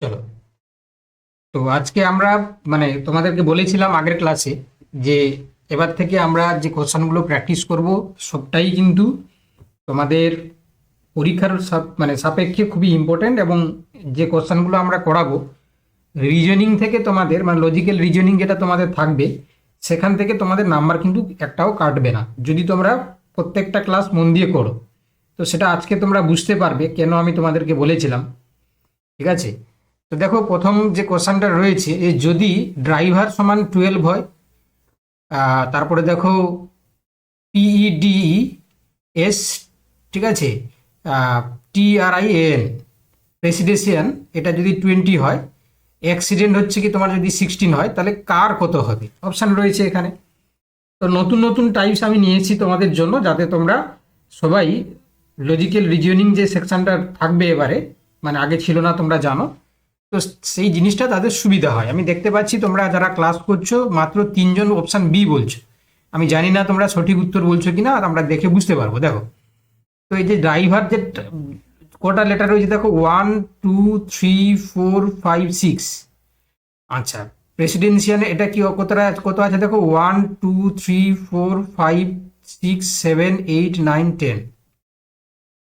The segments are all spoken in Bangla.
চলো। তো আজকে আমরা তোমাদেরকে বলেছিলাম আগের ক্লাসে যে এবার থেকে আমরা যে কোশ্চেনগুলো প্র্যাকটিস করব সবটাই কিন্তু তোমাদের পরীক্ষার সাপেক্ষে খুবই ইম্পর্ট্যান্ট। এবং যে কোশ্চেনগুলো আমরা করাবো রিজনিং থেকে তোমাদের লজিক্যাল রিজনিং যেটা তোমাদের থাকবে সেখান থেকে তোমাদের নাম্বার কিন্তু একটাও কাটবে না যদি তোমরা প্রত্যেকটা ক্লাস মন দিয়ে করো। তো সেটা আজকে তোমরা বুঝতে পারবে কেন আমি তোমাদেরকে বলেছিলাম। ঠিক আছে, তো দেখো প্রথম যে কোশ্চেনটা রয়েছে যদি ড্রাইভার সমান 12 হয়, তারপরে দেখো পিইডি এস, ঠিক আছে, টিআরআইএন প্রেসিডেন্সিয়ান এটা যদি 20 হয়, অ্যাক্সিডেন্ট হচ্ছে কি তোমার যদি 16 হয়, তাহলে কার কত হবে? অপশান রয়েছে এখানে। তো নতুন নতুন টাইপস আমি নিয়েছি তোমাদের জন্য যাতে তোমরা সবাই লজিক্যাল রিজনিং যে সেকশনটা থাকবে এবারে, আগে ছিল না তোমরা জানো, তো সেই জিনিসটা তাদের সুবিধা হয়। আমি দেখতে পাচ্ছি তোমরা যারা ক্লাস করছো মাত্র 3জন অপশান বি বলছো। আমি জানি না তোমরা সঠিক উত্তর বলছো কিনা, আর আমরা দেখে বুঝতে পারবো। দেখো, তো এই যে ড্রাইভার যে কটা লেটার রয়েছে দেখো, 1 2 3 4 5 6। আচ্ছা, প্রেসিডেন্সিয়াল এটা কি কত আছে দেখো, 1 2 3 4 5 6 7 8 9 10।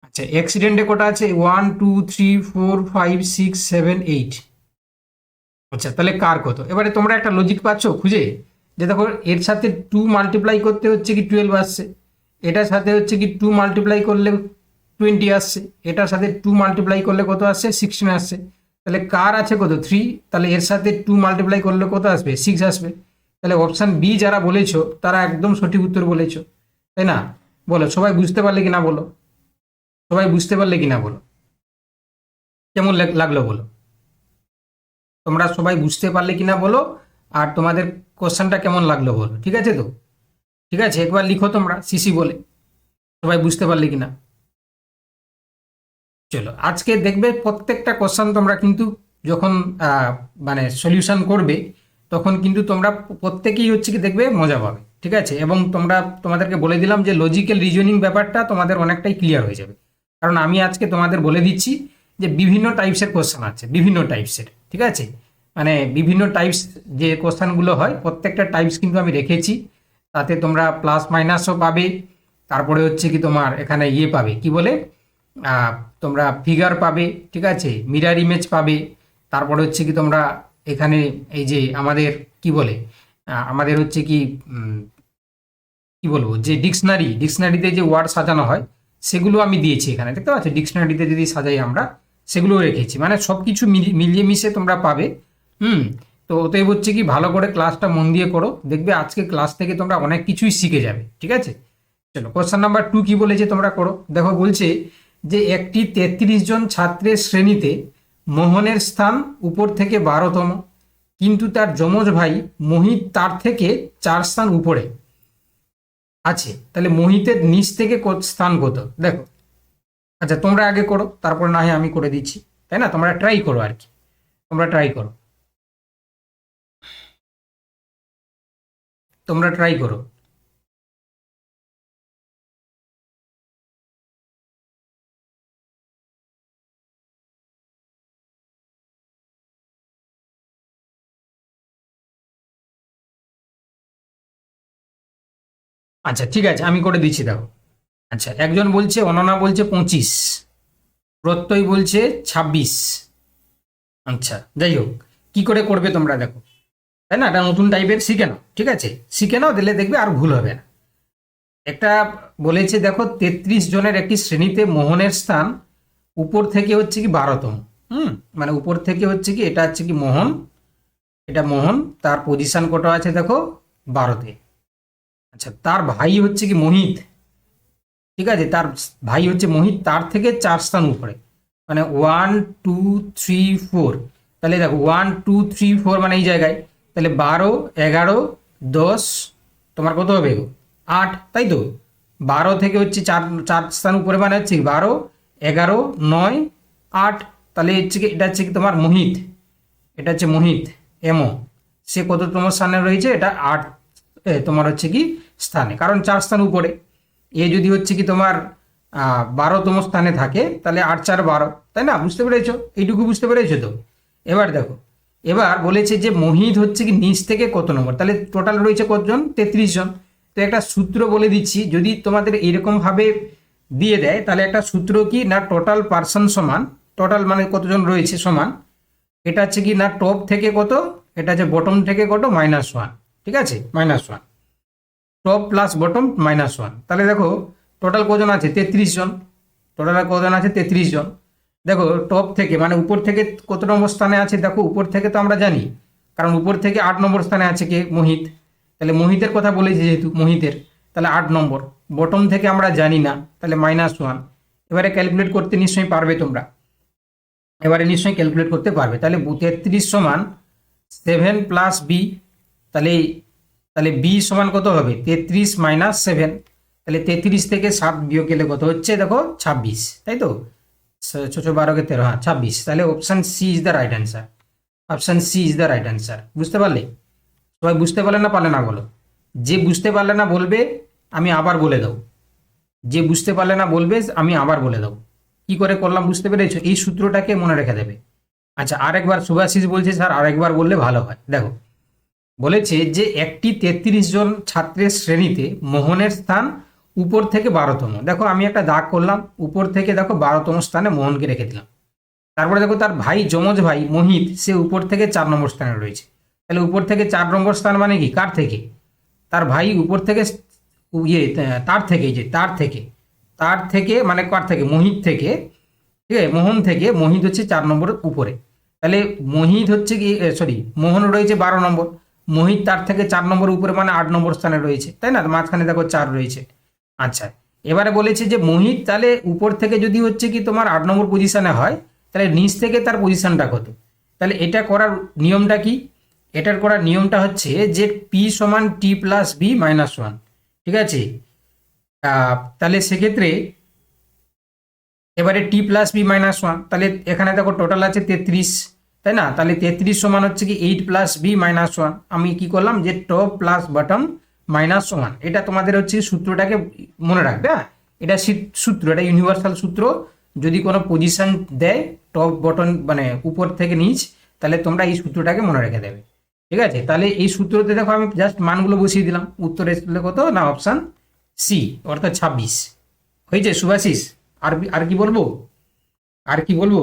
আচ্ছা, অ্যাক্সিডেন্টে কটা আছে, 1 2 3 4 5 6 7 8। আচ্ছা, তাহলে কার কত? এবারে তোমরা একটা লজিক পাচ্ছ খুঁজে, যে দেখো এর সাথে 2 মাল্টিপ্লাই করতে হচ্ছে কি 12 আসছে, এটার সাথে হচ্ছে কি 2 মাল্টিপ্লাই করলে 20 আসছে, এটার সাথে 2 মাল্টিপ্লাই করলে কত আসছে, 16 আসছে। তাহলে কার আছে কত, 3। তাহলে এর সাথে 2 মাল্টিপ্লাই করলে কত আসবে, 6 আসবে। তাহলে অপশান বি যারা বলেছো তারা একদম সঠিক উত্তর বলেছো, তাই না? বলো সবাই বুঝতে পারলে কি না, বলো সবাই বুঝতে পারলে কি না, বলো কেমন লাগলো, বলো তোমরা সবাই বুঝতে পারলে কিনা বলো, আর তোমাদের কোশ্চেনটা কেমন লাগলো বলো। ঠিক আছে তো? ঠিক আছে, একবার লিখো তোমরা সিসি বলে সবাই বুঝতে পারলে কিনা। চলো, আজকে দেখবে প্রত্যেকটা কোশ্চেন তোমরা কিন্তু যখন সলিউশন করবে তখন কিন্তু তোমরা প্রত্যেকেই হচ্ছে কি দেখবে মজা পাবে। ঠিক আছে, এবং তোমাদেরকে বলে দিলাম যে লজিক্যাল রিজনিং ব্যাপারটা তোমাদের অনেকটাই ক্লিয়ার হয়ে যাবে। কারণ আমি আজকে তোমাদের বলে দিচ্ছি যে বিভিন্ন টাইপসের কোশ্চেন আছে, বিভিন্ন টাইপসের। ঠিক আছে, বিভিন্ন টাইপস যে কোশ্চেনগুলো হয় প্রত্যেকটা টাইপস কিন্তু আমি রেখেছি। তাতে তোমরা প্লাস মাইনাসও পাবে, তারপরে হচ্ছে কি তোমার এখানে ইয়ে পাবে কি বলে, আহ, তোমরা ফিগার পাবে, ঠিক আছে, মিরার ইমেজ পাবে। তারপরে হচ্ছে কি তোমরা এখানে এই যে আমাদের কি বলে, আমাদের হচ্ছে কি কি বলবো, যে ডিকশনারিতে যে ওয়ার্ড সাজানো হয় সেগুলো আমি দিয়েছি এখানে, দেখতে পাচ্ছ? ডিকশনারিতে যদি সাজাই আমরা সেগুলো রেখেছি, সব কিছু মিলিয়ে মিশে তোমরা পাবে। হুম। তো ওতেই হচ্ছে কি ভালো করে ক্লাসটা মন দিয়ে করো, দেখবে আজকে ক্লাস থেকে তোমরা অনেক কিছুই শিখে যাবে। ঠিক আছে, চলো কোশ্চেন নাম্বার 2 কি বলেছে তোমরা করো। দেখো বলছে যে একটি 33 জন ছাত্রের শ্রেণীতে মোহনের স্থান উপর থেকে 12তম, কিন্তু তার যমজ ভাই মোহিত তার থেকে 4 স্থান উপরে আছে। তাহলে মোহিতের নিচ থেকে স্থান কত? দেখো, আচ্ছা তোমরা আগে করো, তারপর না হয় আমি করে দিচ্ছি, তাই না? তোমরা ট্রাই করো আর কি, তোমরা ট্রাই করো, তোমরা ট্রাই করো। আচ্ছা ঠিক আছে, আমি করে দিচ্ছি, দেখো। আচ্ছা, একজন বলছে, অননা বলছে 25, প্রত্যয় বলছে 26। আচ্ছা যাই হোক, কি করে করবে তোমরা দেখো, তাই না? এটা নতুন টাইপের শিখে নাও, ঠিক আছে, শিখে নাও, দিলে দেখবে আর ভুল হবে না। একটা বলেছে দেখো, 33 জনের একটি শ্রেণীতে মোহনের স্থান উপর থেকে হচ্ছে কি 12তম। হুম, উপর থেকে হচ্ছে কি, এটা হচ্ছে কি মোহন, এটা মোহন, তার পজিশন কত আছে দেখো, 12তে। আচ্ছা, তার ভাই হচ্ছে কি মোহিত, ঠিক আছে, তার ভাই হচ্ছে মোহিত, তার থেকে 4 স্থান উপরে, 1 2 3 4। তাহলে দেখো 1 2 3 4 এই জায়গায়, তাহলে 12 11 10, তোমার কত হবে গো, 8, তাই তো? 12 থেকে হচ্ছে 4 4 স্থান উপরে, হচ্ছে 12 11 9 8। তাহলে হচ্ছে কি, এটা হচ্ছে কি তোমার মোহিত, এটা হচ্ছে মোহিত এমো, সে কততম স্থানে রয়েছে, এটা 8 তোমার হচ্ছে কি স্থানে, কারণ 4 স্থান উপরে। এ যদি হচ্ছে কি তোমার 12তম স্থানে থাকে, তাহলে 8 4 12, তাই না? বুঝতে পেরেছো? এইটুকু বুঝতে পেরেছো তো? এবার দেখো, এবার বলেছে যে মোহিত হচ্ছে কি নিচ থেকে কত নম্বর, তাহলে টোটাল রয়েছে কতজন, 33 জন। তো একটা সূত্র বলে দিচ্ছি, যদি তোমাদের এরকম ভাবে দিয়ে দেয় তাহলে একটা সূত্র কি না, টোটাল পার্সন সমান, টোটাল মানে কতজন রয়েছে সমান, এটা হচ্ছে কি না টপ থেকে কত, এটা হচ্ছে বটম থেকে কত, -1, ঠিক আছে, -1, টপ প্লাস বটম -1। তাহলে দেখো টোটাল কজন আছে, 33 জন, টোটাল কজন আছে 33 জন। দেখো টপ থেকে মানে উপর থেকে কত নম্বর স্থানে আছে, দেখো উপর থেকে তো আমরা জানি, কারণ উপর থেকে 8 নম্বর স্থানে আছে কে, মোহিত। তাহলে মোহিতের কথা বলেছি যেহেতু মোহিতের, তাহলে 8 নম্বর। বটম থেকে আমরা জানি না, তাহলে -1। এবারে ক্যালকুলেট করতে নিশ্চয়ই পারবে তোমরা, এবারে নিশ্চয়ই ক্যালকুলেট করতে পারবে। তাহলে 33 সমান 7 প্লাস বি, তাহলে তাহলে বি সমান কত হবে, 33 মাইনাস 7। তাহলে 33 থেকে 7 বিয়োগ গেলে কত হচ্ছে, দেখো 26, তাই তো, 6 12 কে 13, হ্যাঁ 26। তাহলে option C is the right answer, option C is the right answer. বুঝতে পারলে? সবাই বুঝতে পারলে না পারলে না বলো, যে বুঝতে পারলে না বলবে আমি আবার বলে দাও, যে বুঝতে পারলে না বলবে আমি আবার বলে দাও। কি করে করলাম বুঝতে পেরেছো, এই সূত্রটাকে মনে রেখে দেবে। আচ্ছা আরেকবার শুভাশিস বলছে স্যার আরেকবার বললে ভালো হয়। দেখো বলেছে যে একটি 33 জন ছাত্রের শ্রেণীতে মোহনের স্থান উপর থেকে 12তম। দেখো আমি একটা দাগ করলাম, উপর থেকে দেখো 12তম স্থানে মোহনকে রেখে দিলাম। তারপরে দেখো তার ভাই যমজ ভাই মোহিত, সে উপর থেকে 4 নম্বর স্থানে রয়েছে। তাহলে উপর থেকে 4 নম্বর স্থান মানে কি, কার থেকে, তার ভাই উপর থেকে, ইয়ে তার থেকে, যে তার থেকে মানে কার থেকে, মোহিত থেকে, ঠিক আছে, মোহন থেকে। মোহিত হচ্ছে 4 নম্বরের উপরে, তাহলে মোহিত হচ্ছে কি, সরি মোহন রয়েছে 12 নম্বর, মোহিত তার থেকে 4 নম্বর উপরে মানে 8 নম্বর স্থানে রয়েছে, তাই না, মাঝখানে দেখো 4 রয়েছে। আচ্ছা এবারে বলেছে যে মোহিত তাহলে উপর থেকে যদি হচ্ছে কি তোমার 8 নম্বর পজিশনে হয়, তাহলে নিচ থেকে তার পজিশনটা কত। তাহলে এটা করার নিয়মটা কি, এটার করার নিয়মটা হচ্ছে যে পি সমান টি প্লাস বি -1, ঠিক আছে। তাহলে সেক্ষেত্রে এবারে টি প্লাস বি -1, তাহলে এখানে দেখো টোটাল আছে 33, তাই না, তাহলে 33 সমান হচ্ছে কি 8 প্লাস বি -1। আমি কি করলাম যে টপ প্লাস বটম -1, এটা তোমাদের হচ্ছে সূত্রটাকে মনে রাখবে। হ্যাঁ এটা সূত্র, এটা ইউনিভার্সাল সূত্র। যদি কোনো পজিশন দেয় টপ বটম মানে উপর থেকে নিচ, তাহলে তোমরা এই সূত্রটাকে মনে রেখে দেবে, ঠিক আছে। তাহলে এই সূত্রতে দেখো আমি জাস্ট মানগুলো বসিয়ে দিলাম, উত্তর এসেছিল কত না, অপশান সি অর্থাৎ 26 হয়েছে। শুভাশিস আর কি বলবো, আর কি বলবো,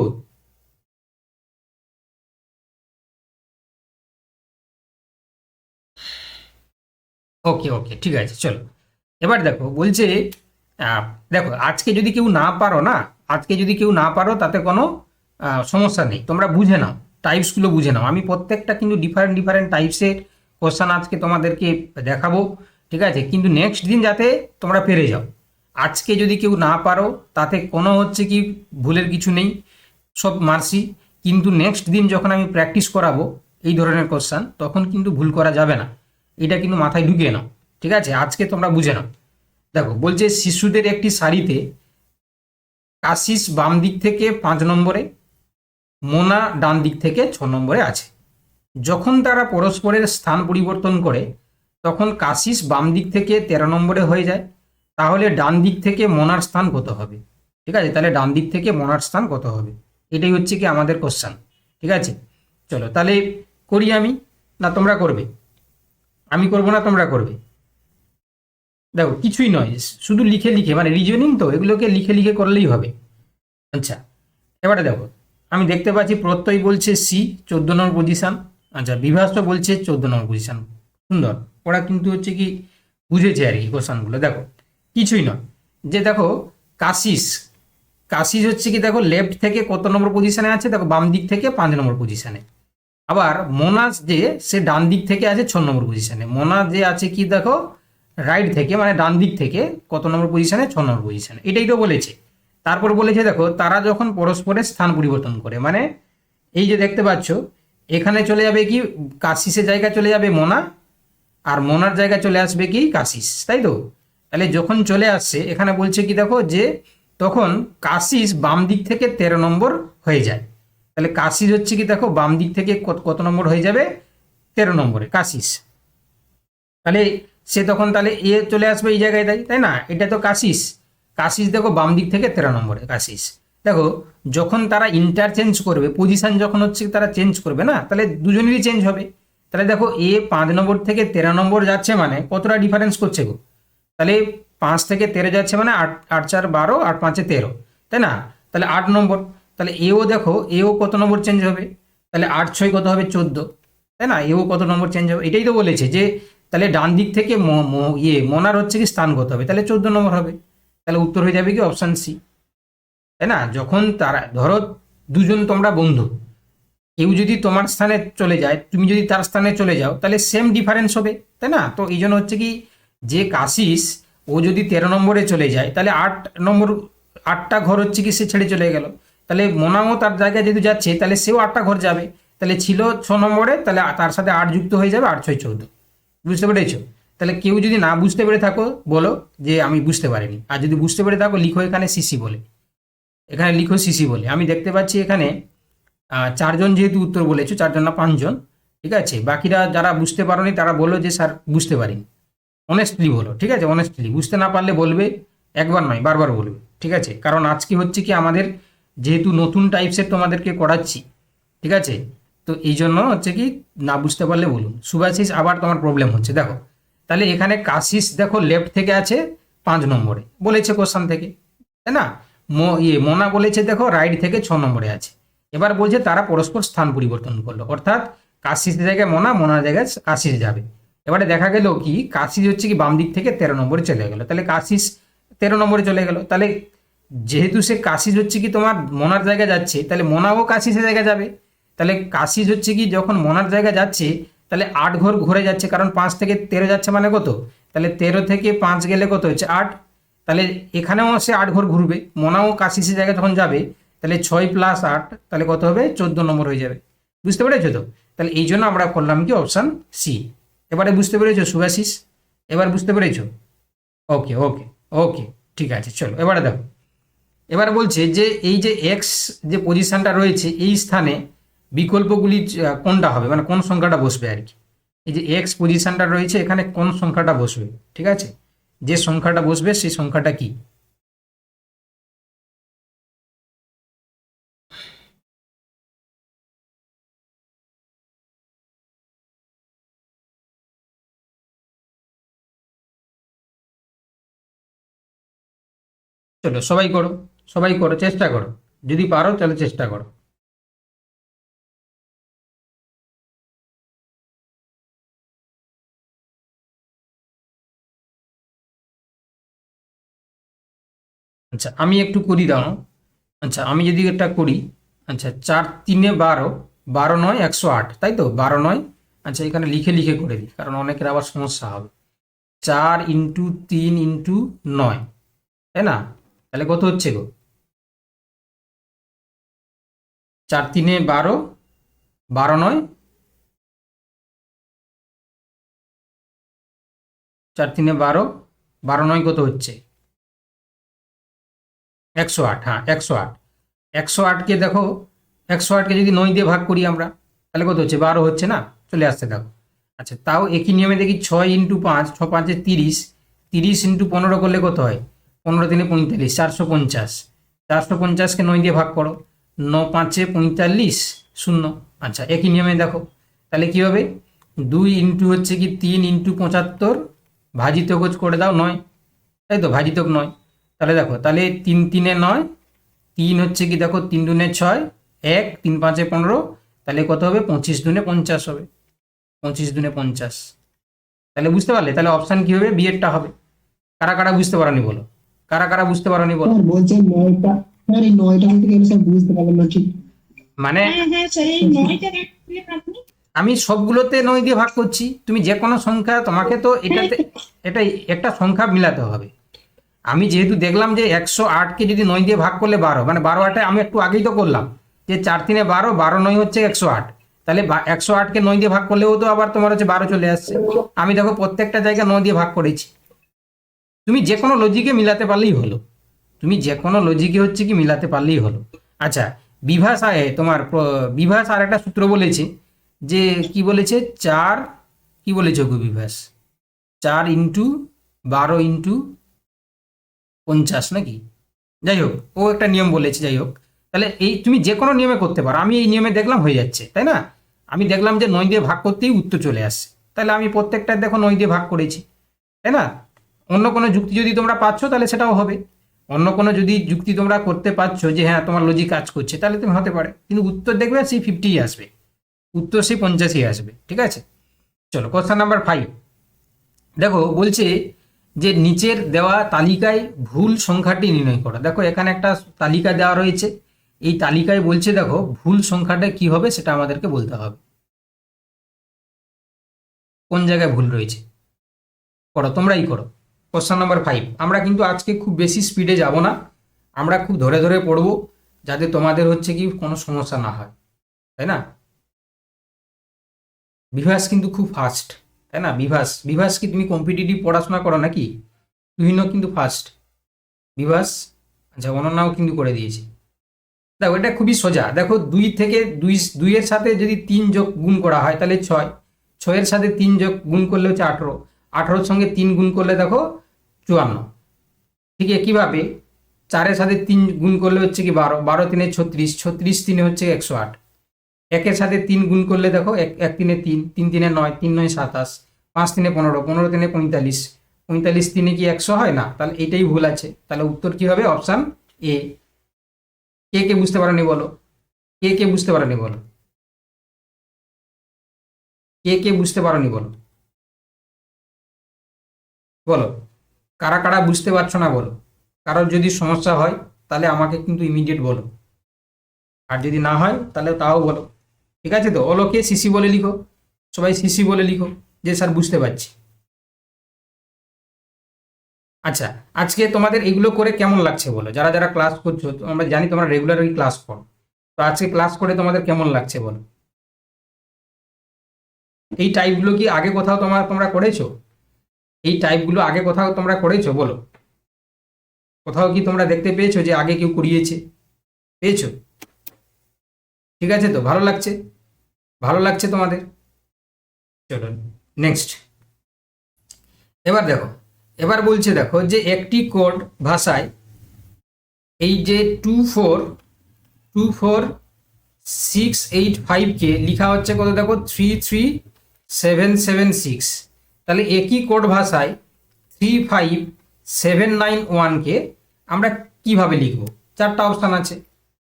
ওকে ওকে ঠিক আছে চলো। এবার দেখো বলছে, আহ, দেখো আজকে যদি কেউ না পারো না, আজকে যদি কেউ না পারো তাতে কোনো সমস্যা নেই, তোমরা বুঝে নাও, টাইপসগুলো বুঝে নাও। আমি প্রত্যেকটা কিন্তু ডিফারেন্ট ডিফারেন্ট টাইপসের কোশ্চান আজকে তোমাদেরকে দেখাবো, ঠিক আছে, কিন্তু নেক্সট দিন যাতে তোমরা পেরে যাও। আজকে যদি কেউ না পারো তাতে কোনো হচ্ছে কি ভুলের কিছু নেই, সব মার্সি। কিন্তু নেক্সট দিন যখন আমি প্র্যাকটিস করাবো এই ধরনের কোশ্চান, তখন কিন্তু ভুল করা যাবে না, এটা কিন্তু মাথায় ঢুকিয়ে নাও, ঠিক আছে। আজকে তোমরা বুঝে নাও। দেখো বলছে শিশুদের একটি সারিতে কাশিস বাম দিক থেকে 5 নম্বরে, মোনা ডান দিক থেকে 6 নম্বরে আছে। যখন তারা পরস্পরের স্থান পরিবর্তন করে তখন কাশিস বাম দিক থেকে 13 নম্বরে হয়ে যায়। তাহলে ডান দিক থেকে মোনার স্থান কত হবে, ঠিক আছে, তাহলে ডান দিক থেকে মোনার স্থান কত হবে, এটাই হচ্ছে কি আমাদের কোশ্চান, ঠিক আছে। চলো তাহলে করি আমি, না তোমরা করবে, আমি করবো না তোমরা করবে। দেখো কিছুই নয়, শুধু লিখে লিখে মানে রিজনিং তো, এগুলোকে লিখে লিখে করলেই হবে। আচ্ছা এবারে দেখো, আমি দেখতে পাচ্ছি প্রত্যয় বলছে সি 14 নম্বর পজিশন, আচ্ছা বিভাস বলছে 14 নম্বর পজিশন। সুন্দর, ওরা কিন্তু হচ্ছে কি বুঝেছে আর কি কোশ্চানগুলো। দেখো কিছুই নয়, যে দেখো কাশিস, কাশিস হচ্ছে কি দেখো লেফট থেকে কত নম্বর পজিশনে আছে, দেখো বাম দিক থেকে 5 নম্বর পজিশনে। আবার মোনাস যে সে ডান দিক থেকে আছে 6 নম্বর পজিশনে। মোনা যে আছে কি দেখো রাইট থেকে মানে ডান দিক থেকে কত নম্বর পজিশনে, 6 নম্বর পজিশনে, এটাই তো বলেছে। তারপর বলেছে দেখো তারা যখন পরস্পরের স্থান পরিবর্তন করে, মানে এই যে দেখতে পাচ্ছ এখানে চলে যাবে কি কাশিসের জায়গা চলে যাবে মোনা, আর মোনার জায়গা চলে আসবে কি কাশিস, তাই তো। তাহলে যখন চলে আসছে এখানে বলছে কি দেখো যে তখন কাশিস বাম দিক থেকে 13 নম্বর হয়ে যায়। তাহলে কাশিস হচ্ছে কি দেখো বাম দিক থেকে কত নম্বর হয়ে যাবে, 13 নম্বরে কাশিস। তাহলে সে তখন তাহলে এ চলে আসবে এই জায়গায়, তাই তাই না, এটা তো কাশিস, কাশিস দেখো বাম দিক থেকে 13 নম্বরে কাশিস। দেখো যখন তারা ইন্টারচেঞ্জ করবে, পজিশন যখন হচ্ছে তারা চেঞ্জ করবে না, তাহলে দুজনেরই চেঞ্জ হবে। তাহলে দেখো এ 5 নম্বর থেকে 13 নম্বর যাচ্ছে, মানে কতটা ডিফারেন্স করছে গো? তাহলে 5 থেকে 13 যাচ্ছে মানে 8, 8 4 12, 8 5 13, তাই না? তাহলে 8 নম্বর। তাহলে এও দেখো, এও কত নম্বর চেঞ্জ হবে? তাহলে 8 6 কত হবে? 14, তাই না? এও কত নম্বর চেঞ্জ হবে? এটাই তো বলেছে যে তাহলে ডান দিক থেকে মনার হচ্ছে কি স্থান কত হবে? তাহলে 14 নম্বর হবে। তাহলে উত্তর হয়ে যাবে কি অপশান সি, তাই না? যখন তারা ধরো দুজন তোমরা বন্ধু, কেউ যদি তোমার স্থানে চলে যায়, তুমি যদি তার স্থানে চলে যাও, তাহলে সেম ডিফারেন্স হবে, তাই না? তো এই জন্য হচ্ছে কি, যে কাশিস ও যদি 13 নম্বরে চলে যায়, তাহলে 8 নম্বর, 8টা ঘর হচ্ছে কি সে ছেড়ে চলে গেল। তাহলে মোনাও তার জায়গায় যেহেতু যাচ্ছে, তাহলে সেও 8টা ঘর যাবে। তাহলে ছিল 6 নম্বরে, তাহলে তার সাথে 8 যুক্ত হয়ে যাবে, 8 6 14। বুঝতে পেরেছো? তাহলে কেউ যদি না বুঝতে পেরে থাকো, বলো যে আমি বুঝতে পারিনি। আর যদি বুঝতে পেরে থাকো, লিখো এখানে সিসি বলে, এখানে লিখো সিসি বলে। আমি দেখতে পাচ্ছি এখানে 4জন যেহেতু উত্তর বলেছো, 4জন না 5জন, ঠিক আছে। বাকিরা যারা বুঝতে পারোনি তারা বললো যে স্যার বুঝতে পারিনি। অনেস্টলি বলো, ঠিক আছে? অনেস্টলি, বুঝতে না পারলে বলবে, একবার নয় বারবার বলবে, ঠিক আছে? কারণ আজকে হচ্ছে কি আমাদের যেহেতু নতুন টাইপসের তোমাদেরকে করাচ্ছি, ঠিক আছে, তো এই জন্য হচ্ছে কি না বুঝতে পারলে বলুন। সুভাশিস আবার তোমার প্রবলেম হচ্ছে, দেখো তাহলে এখানে কাশিস দেখো লেফট থেকে আছে 5 নম্বরে বলেছে কোশ্চান থেকে, তাই না? মোনা বলেছে দেখো রাইট থেকে 6 নম্বরে আছে। এবার বলছে তারা পরস্পর স্থান পরিবর্তন করলো, অর্থাৎ কাশিসের জায়গায় মোনা, মোনার জায়গায় কাশিস যাবে। এবারে দেখা গেল কি কাশিস হচ্ছে কি বাম দিক থেকে 13 নম্বরে চলে গেল, তাহলে কাশিস 13 নম্বরে চলে গেল। তাহলে যেহেতু সে কাশিস হচ্ছে কি তোমার মোনার জায়গায় যাচ্ছে, তাহলে মোনাও কাশিসের জায়গায় যাবে। তাহলে কাশিস হচ্ছে কি যখন মোনার জায়গায় যাচ্ছে, তাহলে 8 ঘর ঘুরে যাচ্ছে, কারণ 5 থেকে 13 যাচ্ছে মানে কত? তাহলে 13 থেকে 5 গেলে কত হচ্ছে? 8। তাহলে এখানেও সে 8 ঘর ঘুরবে, মোনাও কাশিসের জায়গায় যখন যাবে, তাহলে 6 + 8, তাহলে কত হবে? 14 নম্বর হয়ে যাবে। বুঝতে পেরেছো তো? তাহলে এই জন্য আমরা করলাম কি অপশান সি। এবারে বুঝতে পেরেছো শুভাশিস? এবার বুঝতে পেরেছো? ওকে ওকে ওকে, ঠিক আছে, চলো এবারে দেখো। এবার বলছে যে এই যে এক্স যে পজিশনটা রয়েছে, এই স্থানে বিকল্পগুলি কোনটা হবে, মানে কোন সংখ্যাটা বসবে আর কি। এই যে এক্স পজিশনটা রয়েছে, এখানে কোন সংখ্যাটা বসবে, ঠিক আছে? যে সংখ্যাটা বসবে সেই সংখ্যাটা কি? চলো সবাই করো, সবাই করো, চেষ্টা করো, যদি পারো তাহলে চেষ্টা করো। আচ্ছা আমি একটু করি দাও। আচ্ছা আমি যদি এটা করি, আচ্ছা 4 3 12, 12 9 108, তাই তো? 12 9, আচ্ছা এখানে লিখে লিখে করে দিই, কারণ অনেকের আবার সমস্যা হবে। 4 × 3 × 9, তাই না? তাহলে কত হচ্ছে গো? 4 3 12, 12 9, 4 3 12, 12 9 কত হচ্ছে? 108, হ্যাঁ 108। 108কে দেখো, 108কে যদি 9 দিয়ে ভাগ করি আমরা, তাহলে কত হচ্ছে? 12 হচ্ছে না? চলে আসছে দেখো। আচ্ছা তাও একই নিয়মে দেখি, 6 × 5, 6 5 30, 30 × 15 করলে কত হয়? 15 3 45, 450। 450কে 9 দিয়ে ভাগ করো, 9 5 45, 0। আচ্ছা একই নিয়মে দেখো, তাহলে কী হবে? 2 ইন্টু হচ্ছে কি 3 × 75, ভাজিতক করে দাও 9, তাই তো? ভাজিতক 9। তাহলে দেখো, তাহলে 3 3 9, 3 হচ্ছে কি দেখো 3 2 6, 1 3 5 15, তাহলে কত হবে? 25 2 50 হবে, 25 2 50। তাহলে বুঝতে পারলে? তাহলে অপশান কি হবে? বি এরটা হবে। কারা কারা বুঝতে পারোনি বলো, কারা কারা বুঝতে পারোনি বলো। স্যার বলছেন 9টা, স্যার এই 9টা বলতে গেলে স্যার বুঝতে পারলাম না ঠিক। মানে হ্যাঁ হ্যাঁ স্যার, এই 9টা রাখলেন আপনি। আমি সবগুলোতে 9 দিয়ে ভাগ করছি, তুমি যে কোনো সংখ্যা, তোমাকে তো এটাতে এটাই একটা সংখ্যা মিলাতে হবে। আমি যেহেতু দেখলাম যে 108কে যদি 9 দিয়ে ভাগ করলে 12, মানে 12 8, আমি একটু আগেই তো করলাম যে 4 3 12, 12 9 হচ্ছে 108। তাহলে 108কে 9 দিয়ে ভাগ করলেও তো আবার তোমার হচ্ছে 12 চলে আসছে। আমি দেখো প্রত্যেকটা জায়গায় 9 দিয়ে ভাগ করেছি। তুমি যে কোনো লজিকে মিলাতে পারলেই হলো, তুমি যে কোনো লজিকে হচ্ছে কি মিলাতে পারলেই হলো। আচ্ছা বিভাস তোমার বিভাস আর একটা সূত্র বলেছে, যে কি বলেছে? 4, কি বলেছে গো বিভাস? 4 × 12 × 50 নাকি? যাই হোক, ও একটা নিয়ম বলেছে, যাই হোক। তাহলে এই তুমি যে কোনো নিয়মে করতে পারো, আমি এই নিয়মে দেখলাম হয়ে যাচ্ছে, তাই না? আমি দেখলাম যে 9 দিয়ে ভাগ করতেই উত্তর চলে আসছে, তাহলে আমি প্রত্যেকটা দেখো 9 দিয়ে ভাগ করেছি, তাই না? অন্য কোনো যুক্তি যদি তোমরা পাচ্ছ তাহলে সেটাও হবে, অন্য কোনো যদি যুক্তি তোমরা করতে পারছো যে হ্যাঁ তোমার লজিক কাজ করছে, তাহলে তুমি হতে পারে, কিন্তু উত্তর দেখবে সেই 50 আসবে, উত্তর সেই 85 আসবে, ঠিক আছে? চলো কোশ্চেন নাম্বার 5। দেখো বলছে যে নিচের দেওয়া তালিকায় ভুল সংখ্যাটি নির্ণয় করো। দেখো এখানে একটা তালিকা দেওয়া রয়েছে, এই তালিকায় বলছে দেখো ভুল সংখ্যাটা কি হবে সেটা আমাদেরকে বলতে হবে, কোন জায়গায় ভুল রয়েছে। করো, তোমরাই করো। Question number 5। আমরা কিন্তু আজকে খুব বেশি স্পিডে যাব না, আমরা খুব ধরে ধরে পড়বো, যাতে তোমাদের হচ্ছে কি কোনো সমস্যা না হয়, তাই না? বিভাস কিন্তু খুব ফাস্ট, তাই না? বিভাস কি তুমি কম্পিটিটিভ পড়াশোনা করো নাকি? তুহিনও কিন্তু ফাস্ট, বিভাস, আচ্ছা অনন্যাও কিন্তু করে দিয়েছে। দেখো এটা খুবই সোজা, দেখো 2 থেকে 2 এর সাথে যদি 3 যোগ গুণ করা হয় তাহলে 6, 6-এর সাথে 3 যোগ গুণ করলে হচ্ছে 18, 18-র সঙ্গে 3 গুণ করলে দেখো 54। ঠিক একইভাবে 4-এর সাথে 3 গুণ করলে হচ্ছে কি 12, 12 3 36, 36 3 হচ্ছে 108। 1-এর সাথে 3 গুণ করলে দেখো 1 3 3, 3 3 9, 3 9 27, 5 3 15, 15 3 45, 45 3 কি 100 হয় না? তাহলে এইটাই ভুল আছে, তাহলে উত্তর কি হবে? Option A. কে কে বুঝতে পারেনি বলো, কে কে বুঝতে পারেনি বলো, কে কে বুঝতে পারোনি বলো, বলো কারা কারা বুঝতে পারছো না বলো। কারোর যদি সমস্যা হয় তাহলে আমাকে কিন্তু ইমিডিয়েট বলো, আর যদি না হয় তাহলে তাও বলো, ঠিক আছে? তো অলোকে সিসি বলে লিখো, সবাই সিসি বলে লিখো যে স্যার বুঝতে পারছি। আচ্ছা, আজকে তোমাদের এগুলো করে কেমন লাগছে বলো, যারা যারা ক্লাস করছো, তো আমরা জানি তোমরা রেগুলারই ক্লাস করো, তো আজকে ক্লাস করে তোমাদের কেমন লাগছে বলো। এই টাইপগুলো কি আগে কোথাও তোমরা করেছো? এই টাইপগুলো আগে কোথাও তোমরা করেছো বলো, কোথাও কি তোমরা দেখতে পেয়েছো যে আগে কেউ করিয়েছে? পেয়েছো? ঠিক আছে, তো ভালো লাগছে, ভালো লাগছে তোমাদের। চলো নেক্সট। এবার দেখো, এবার বলছে দেখো যে একটি কোড ভাষায় এই যে 24685কে লেখা হচ্ছে কত দেখো 33776। তাহলে একই কোড ভাষায় 35791কে আমরা কিভাবে লিখবো? 4টা অপশান আছে,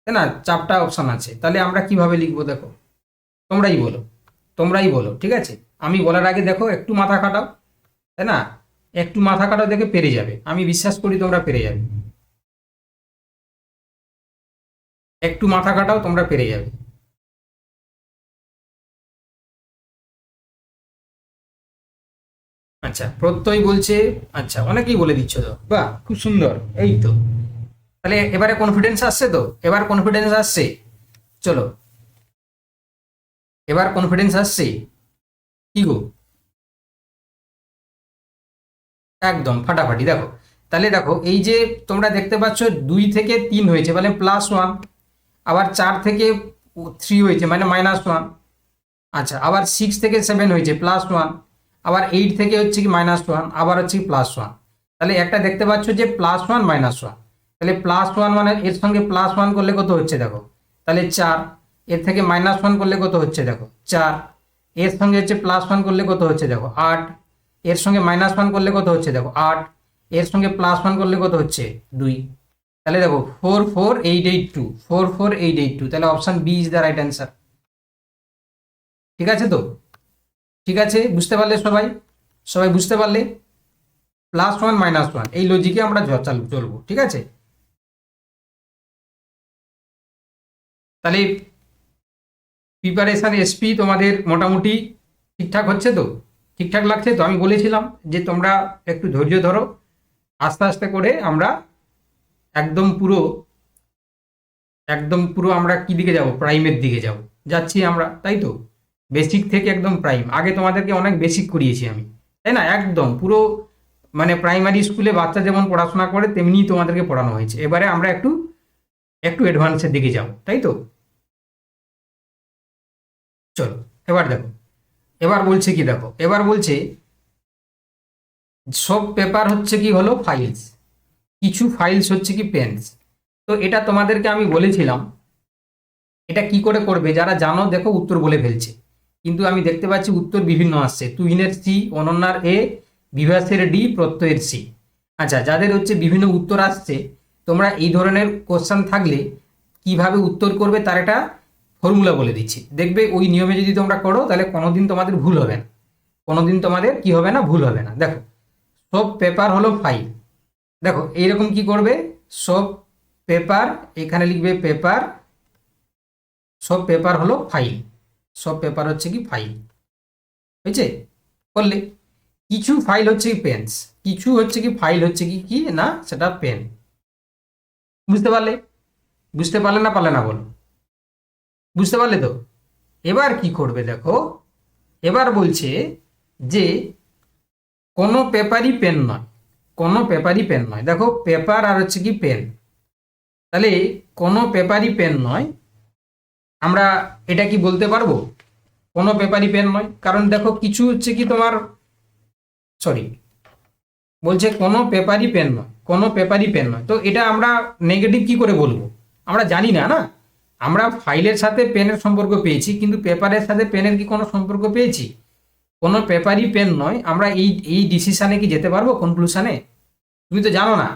তাই না? 4টা অপশান আছে, তাহলে আমরা কিভাবে লিখবো দেখো, তোমরাই বলো, তোমরাই বলো, ঠিক আছে? আমি বলার আগে দেখো একটু মাথা খাটাও, তাই না? একটু মাথা খাটাও, দেখে পেরে যাবে, আমি বিশ্বাস করি তোমরা পেরে যাবে, একটু মাথা খাটাও তোমরা পেরে যাবে। আচ্ছা প্রত্যয় বলছে, আচ্ছা অনেকেই বলে দিচ্ছ তো, বাহ খুব সুন্দর, এই তো। তাহলে এবারে কনফিডেন্স আসছে তো, এবার কনফিডেন্স আসছে, চলো এবার কনফিডেন্স আসছে, কি গো? একদম ফাটাফাটি। দেখো তাহলে দেখো এই যে তোমরা দেখতে পাচ্ছ 2 থেকে 3 হয়েছে মানে +1, আবার 4 থেকে 3 হয়েছে মানে -1, আচ্ছা আবার 6 থেকে 7 হয়েছে +1, আবার 8 থেকে হচ্ছে কি -1, আবার হচ্ছে কি +1। তাহলে একটা দেখতে পাচ্ছ যে +1 -1, তাহলে +1 মানে এর সঙ্গে +1 করলে কত হচ্ছে দেখো, তাহলে 4, এর থেকে -1 করলে কত হচ্ছে দেখো 4, এর সঙ্গে হচ্ছে +1 করলে কত হচ্ছে দেখো 8, এর সঙ্গে -1 করলে কত হচ্ছে দেখো 8, এর সঙ্গে +1 করলে কত হচ্ছে 2। তাহলে দেখো 44882, 44882, তাহলে option B is the right answer. ঠিক আছে তো, ঠিক আছে, বুঝতে পারলে সবাই, সবাই বুঝতে পারলে? +1 -1 এই লজিকে আমরা চলবো, ঠিক আছে? তাহলে প্রিপারেশন এসপি তোমাদের মোটামুটি ঠিকঠাক হচ্ছে তো, ঠিকঠাক লাগছে তো? আমি বলেছিলাম যে তোমরা একটু ধৈর্য ধরো, আস্তে আস্তে করে আমরা একদম পুরো, একদম পুরো আমরা কি দিকে যাব? প্রাইমের দিকে যাব, যাচ্ছি আমরা, তাই তো? বেসিক থেকে একদম প্রাইম, আগে তোমাদেরকে অনেক বেসিক করিয়েছি আমি, তাই না? একদম পুরো মানে প্রাইমারি স্কুলে বাচ্চা যেমন পড়াশোনা করে তেমনি তোমাদেরকে পড়ানো হয়েছে, এবারে আমরা একটু একটু অ্যাডভান্সের দিকে যাব, তাই তো? চলো এবার দেখো, এবার বলছে কি দেখো, এবার বলছে সব পেপার হচ্ছে কি হলো ফাইলস, কিছু ফাইলস হচ্ছে কি পেন্স। তো এটা তোমাদেরকে আমি বলেছিলাম এটা কি করে করবে, যারা জানো দেখো উত্তর বলে ফেলছে, কিন্তু আমি দেখতে পাচ্ছি উত্তর বিভিন্ন আসছে, তুহিনের সি, অনন্যার এ, বিভাসের ডি, প্রত্যয়ের সি। আচ্ছা, যাদের হচ্ছে বিভিন্ন উত্তর আসছে, তোমরা এই ধরনের কোশ্চেন থাকলে কিভাবে উত্তর করবে তার একটা ফর্মুলা বলে দিচ্ছি, দেখবে ওই নিয়মে যদি তোমরা করো তাহলে কোনোদিন তোমাদের ভুল হবে না, কোনোদিন তোমাদের কি হবে না, ভুল হবে না। দেখো, সব পেপার হলো ফাইল। দেখো এইরকম কি করবে, সব পেপার, এখানে লিখবে পেপার, সব পেপার হলো ফাইল, সব পেপার হচ্ছে কি ফাইল, হয়েছে? করলে কিছু ফাইল হচ্ছে কি পেন্স, কিছু হচ্ছে কি ফাইল হচ্ছে কি কি না সেটা পেন। বুঝতে পারলে? বুঝতে পারলে না পারলে না বলো, বুঝতে পারলে তো? এবার কি করবে দেখো, এবার বলছে যে কোনো পেপারই পেন নয়, কোনো পেপারই পেন নয়। দেখো পেপার আর হচ্ছে কি পেন, তাহলে কোনো পেপারই পেন নয়, আমরা এটা কি বলতে পারবো কোনো পেপারই পেন নয়? কারণ দেখো কিছু হচ্ছে কি তোমার, সরি, বলছে কোনো পেপারই পেন নয়, কোনো পেপারই পেন নয়। তো এটা আমরা নেগেটিভ কি করে বলবো, আমরা জানি না, না আমরা ফাইলের সাথে পেনের সম্পর্ক পেয়েছি, কিন্তু পেপারের সাথে পেনের কি কোনো সম্পর্ক পেয়েছি? কোনো পেপারই পেন নয়, আমরা এই এই ডিসিশনে কি যেতে পারবো, কনক্লুশনে? তুমি তো জানো না,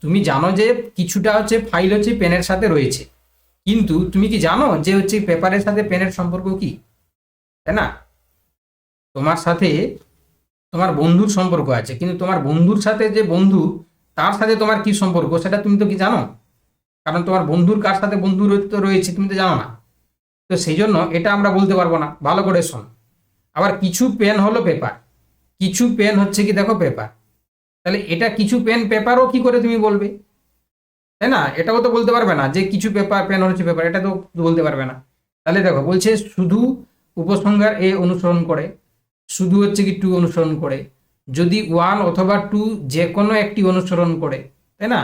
তুমি জানো যে কিছুটা হচ্ছে ফাইল হচ্ছে পেনের সাথে রয়েছে, কিন্তু তুমি কি জানো যে হচ্ছে পেপারের সাথে পেনের সম্পর্ক কি, তাই না? তোমার সাথে তোমার বন্ধুর সম্পর্ক আছে, কিন্তু তোমার বন্ধুর সাথে যে বন্ধু, তার সাথে তোমার কি সম্পর্ক সেটা তুমি তো কি জানো? কারণ তোমার বন্ধুর কার সাথে বন্ধুত্ব রয়েছে তুমি তো জানো না। তো সেই জন্য এটা আমরা বলতে পারবো না, ভালো করে শোন। আবার কিছু পেন হলো পেপার, কিছু পেন হচ্ছে কি দেখো পেপার, তাহলে এটা কিছু পেন পেপারও কি করে তুমি বলবে, তাই না? এটাও তো বলতে পারবে না যে কিছু পেপার পেন হচ্ছে পেপার, এটা তো বলতে পারবে না। তাহলে দেখো বলছে শুধু উপসংহার এ অনুসরণ করে, শুধু হচ্ছে কি টু অনুসরণ করে, যদি ওয়ান অথবা টু যে কোনো একটি অনুসরণ করে, তাই না?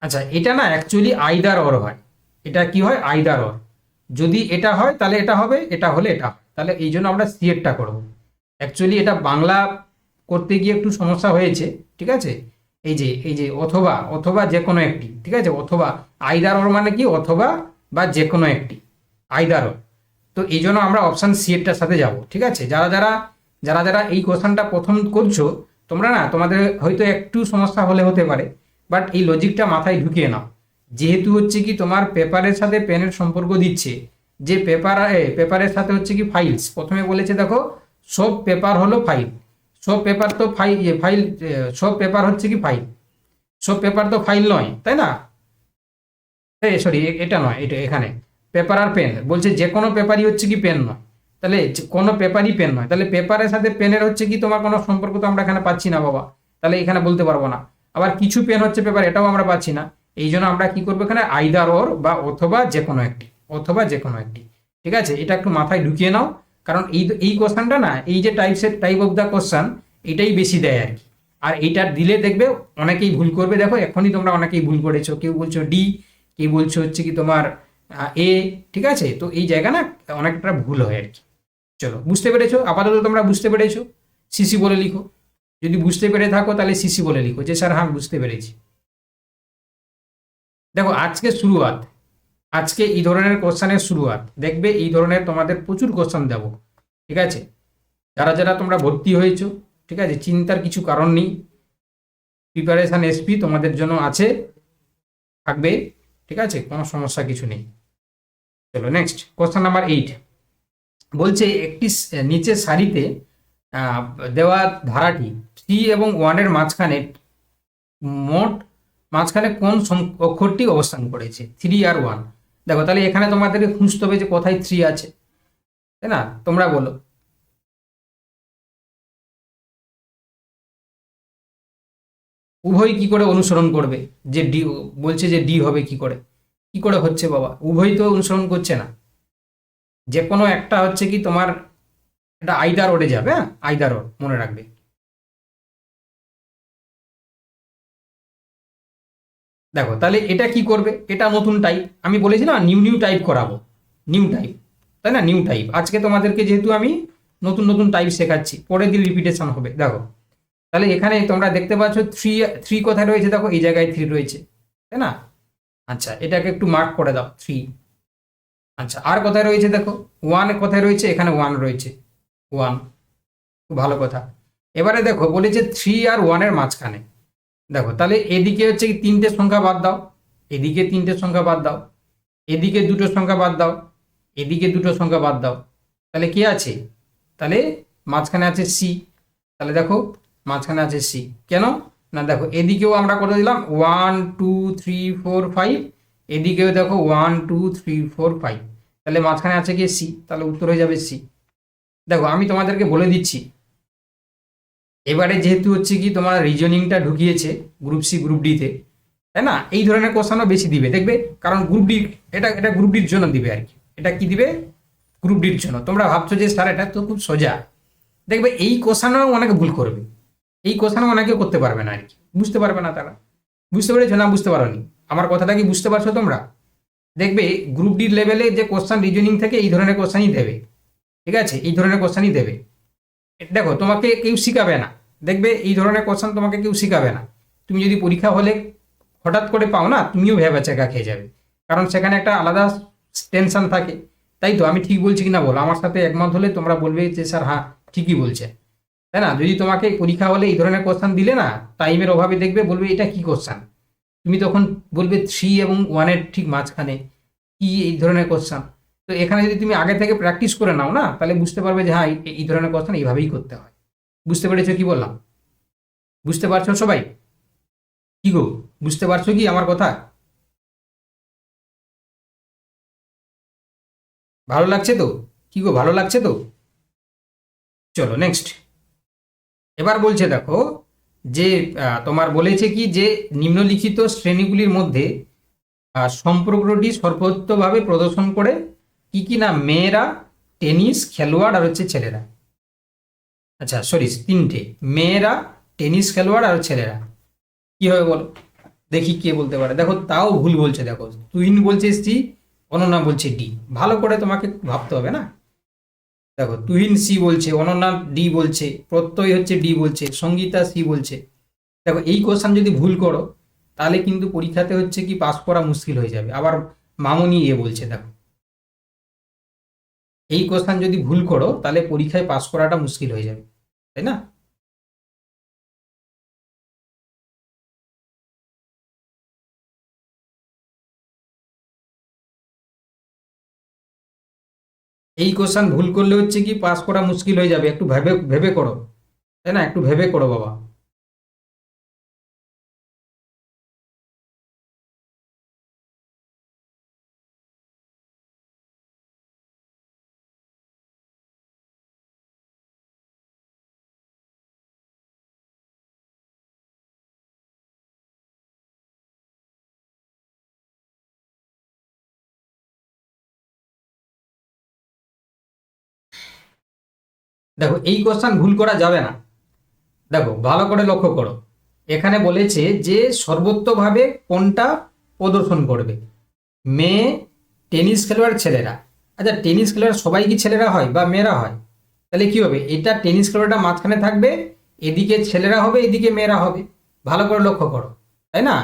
আচ্ছা, এটা না অ্যাকচুয়ালি আইদার অর হয়, এটা কি হয়, আইদার অর। যদি এটা হয় তাহলে এটা হবে, এটা হলে এটা হয়, তাহলে এই জন্য আমরা সি এরটা করবো। অ্যাকচুয়ালি এটা বাংলা করতে গিয়ে একটু সমস্যা হয়েছে, ঠিক আছে? এই যে অথবা, অথবা যে কোনো একটি, ঠিক আছে? অথবা আইদার অর মানে কি, অথবা বা যে কোনো একটি, আইদার অর। তো এই জন্য আমরা অপশান সি এরটার সাথে যাব, ঠিক আছে? যারা যারা যারা যারা এই কোশ্চেনটা প্রথম করছো, তোমরা না, তোমাদের হয়তো একটু সমস্যা হলে হতে পারে, বাট এই লজিকটা মাথায় ঢুকিয়ে নাও। যেহেতু হচ্ছে কি তোমার পেপারের সাথে পেনের সম্পর্ক দিচ্ছে, যে পেপারের সাথে হচ্ছে কি ফাইলস, প্রথমে বলেছে দেখো সব পেপার হলো ফাইল, সব পেপার তো ফাইল, সব পেপার হচ্ছে কি ফাইল, সব পেপার তো ফাইল নয়, তাই না? সরি, এটা নয়, এটা এখানে পেপার আর পেন বলছে যে কোনো পেপারই হচ্ছে কি পেন নয়, তাহলে কোনো পেপারই পেন নয়, তাহলে পেপারের সাথে পেনের হচ্ছে কি তোমার কোনো সম্পর্ক তো আমরা এখানে পাচ্ছি না বাবা, তাহলে এখানে বলতে পারবো না। আবার কিছু পেন হচ্ছে পেপার, এটাও আমরা পাচ্ছি না, এই জন্য আমরা কি করবো এখানে আইদার ওর বা অথবা যে কোনো একটি, অথবা যে কোনো একটি, ঠিক আছে? এটা একটু মাথায় ঢুকিয়ে নাও, কারণ এই কোশ্চেনটা না, এই যে টাইপ অফ দ্য কোশ্চেন, এটাই বেশি দেয় আর কি। আর এইটা দিলে দেখবে অনেকেই ভুল করবে, দেখো এখনই তোমরা অনেকেই ভুল করেছো, কেউ বলছো ডি, কেউ বলছো হচ্ছে কি তোমার এ, ঠিক আছে? তো এই জায়গা না অনেকটা ভুল হয় আর কি। চলো, বুঝতে পেরেছো? আপাতত তোমরা বুঝতে পেরেছো, সিসি বলে লিখো। যদি বুঝতে পেরে থাকো তাহলে সিসি বলে লিখো যে স্যার হ্যাঁ বুঝতে পেরেছি। দেখো আজকে শুরুয়াত, আজকে এই ধরনের কোশ্চেনের শুরুয়াত, দেখবে এই ধরনের তোমাদের প্রচুর কোশ্চেন দেবো, ঠিক আছে? যারা যারা তোমরা ভর্তি হয়েছো, ঠিক আছে, চিন্তার কিছু কারণ নেই, প্রিপারেশন এসপি তোমাদের জন্য আছে, থাকবে, ঠিক আছে? কোনো সমস্যা কিছু নেই। চলো নেক্সট কোশ্চেন নাম্বার 8 বলছে একটি নিচের সারিতে দেওয়া ধারাটি 3 এবং 1 এর মাঝখানে মোট মাঝখানে কোন অক্ষরটি অবস্থান করেছে, 3 আর 1। দেখো তাহলে এখানে তোমাদেরকে খুঁজতে হবে যে কোথায় 3 আছে, তাই না? তোমরা বলো। উভয় কি করে অনুসরণ করবে, যে ডি বলছে যে ডি হবে কি করে হচ্ছে বাবা, উভয় তো অনুসরণ করছে না, যে কোনো একটা হচ্ছে কি তোমার, এটা আইদার ওরে যাবে, হ্যাঁ আইদার ওর মনে রাখবে। দেখো তাহলে এটা কি করবে, এটা নতুন টাইপ, আমি বলেছি না নিউ টাইপ করাবো, নিউ টাইপ, তাই না? নিউ টাইপ আজকে তোমাদেরকে যেহেতু আমি নতুন নতুন টাইপ শেখাচ্ছি, পরের দিন রিপিটেশন হবে। দেখো তাহলে এখানে তোমরা দেখতে পাচ্ছ থ্রি কোথায় রয়েছে, দেখো এই জায়গায় 3 রয়েছে, তাই না? আচ্ছা, এটাকে একটু মার্ক করে দাও 3। আচ্ছা, আর কোথায় রয়েছে দেখো, 1 কোথায় রয়েছে, এখানে 1 রয়েছে, 1, খুব ভালো কথা। এবারে দেখো বলেছে 3 আর 1 এর মাঝখানে, দেখো তাহলে এদিকে হচ্ছে কি তিনটে সংখ্যা বাদ দাও, এদিকে তিনটে সংখ্যা বাদ দাও, এদিকে দুটো সংখ্যা বাদ দাও, এদিকে দুটো সংখ্যা বাদ দাও, তাহলে কি আছে, তাহলে মাঝখানে আছে সি। তাহলে দেখো মাঝখানে আছে সি, কেন না দেখো এদিকেও আমরা কত দিলাম 1 2 3 4 5, এদিকেও দেখো 1 2 3 4 5, তাহলে মাঝখানে আছে কি সি, তাহলে উত্তর হয়ে যাবে সি। দেখো আমি তোমাদেরকে বলে দিচ্ছি, এবারে যেহেতু হচ্ছে কি তোমার রিজনিংটা ঢুকিয়েছে গ্রুপ সি গ্রুপ ডিতে, তাই না, এই ধরনের কোশ্চেনও বেশি দিবে দেখবে, কারণ গ্রুপ ডি, এটা এটা গ্রুপ ডির জন্য দিবে আর কি, এটা কি দিবে, গ্রুপ ডির জন্য। তোমরা ভাবছো যে স্যার এটা তো খুব সোজা, দেখবে এই কোশ্চেনও অনেকে ভুল করবে, এই কোশ্চেনও অনেকে করতে পারবে না আর কি, বুঝতে পারবে না তারা। বুঝতে পেরেছো না বুঝতে পারোনি, আমার কথাটা কি বুঝতে পারছো তোমরা? দেখবে গ্রুপ ডি লেভেলে যে কোশ্চেন রিজনিং থেকে এই ধরনের কোশ্চেনই দেবে, ঠিক আছে, এই ধরনের কোশ্চেনই দেবে। দেখো তোমাকে কেউ শিখাবে না, দেখবে এই ধরনের কোশ্চেন তোমাকে কেউ শিখাবে না, তুমি যদি পরীক্ষা হলে হঠাৎ করে পাও না, তুমিও ভেবাচাকা খেয়ে যাবে, কারণ সেখানে একটা আলাদা টেনশন থাকে। তাই তো, আমি ঠিক বলছি কিনা বলো, আমার সাথে একমত হলে তোমরা বলবে যে স্যার হ্যাঁ ঠিকই বলছে, তাই না? যদি তোমাকে পরীক্ষা হলে এই ধরনের কোশ্চেন দিলে না, টাইমের অভাবে দেখবে বলবে এটা কি কোশ্চেন, তুমি তখন বলবে 3 এবং 1 এর ঠিক মাঝখানে কি এই ধরনের কোশ্চেন। তো এখানে যদি তুমি আগে থেকে প্র্যাকটিস করে নাও না, তাহলে বুঝতে পারবে যে হ্যাঁ এই ধরনের কোশ্চেন এইভাবেই করতে হয়। বুঝতে পেরেছো কি বললাম? বুঝতে পারছো সবাই? কি গো, বুঝতে পারছো কি আমার কথা? ভালো লাগছে তো? কি গো, ভালো লাগছে তো? চলো নেক্সট। এবার বলছে দেখো যে তোমার বলেছে কি যে নিম্নলিখিত শ্রেণীগুলির মধ্যে সম্পর্কটি সর্বোচ্চভাবে প্রদর্শন করে কি কি না, মেয়েরা, টেনিস খেলোয়াড় আর হচ্ছে ছেলেরা। আচ্ছা সরি, তিনটে, মেয়েরা, টেনিস খেলোয়াড় আর ছেলেরা, কি হবে বলো, দেখি কে বলতে পারে। দেখো তাও ভুল বলছে, দেখো তুহিন বলছে সি, অনন্যা বলছে ডি, ভালো করে তোমাকে ভাবতে হবে না। দেখো তুহিন সি বলছে, অনন্যা ডি বলছে, প্রত্যয় হচ্ছে ডি বলছে, সঙ্গীতা সি বলছে। দেখো এই কোশ্চেন যদি ভুল করো তাহলে কিন্তু পরীক্ষাতে হচ্ছে কি পাস করা মুশকিল হয়ে যাবে। আবার মামনি এ বলছে, দেখো এই কোশ্চেন যদি ভুল করো তাহলে পরীক্ষায় পাস করাটা মুশকিল হয়ে যাবে, তাই না? এই কোশ্চেন ভুল করলে হচ্ছে কি পাস করা মুশকিল হয়ে যাবে, একটু ভেবে ভেবে করো, তাই না, একটু ভেবে করো বাবা। দেখো এই কোশ্চেন ভুল করা যাবে না, দেখো ভালো করে লক্ষ্য করো, এখানে বলেছে যে সর্বোচ্চভাবে কোনটা প্রদর্শন করবে, মেয়ে, টেনিস খেলোয়াড়, ছেলেরা। আচ্ছা টেনিস খেলোয়াড় সবাই কি ছেলেরা হয় বা মেয়েরা হয়? তাহলে কি হবে, এটা টেনিস খেলোয়াড়টা মাঝখানে থাকবে, এদিকে ছেলেরা হবে এদিকে মেয়েরা হবে, ভালো করে লক্ষ্য করো, তাই না?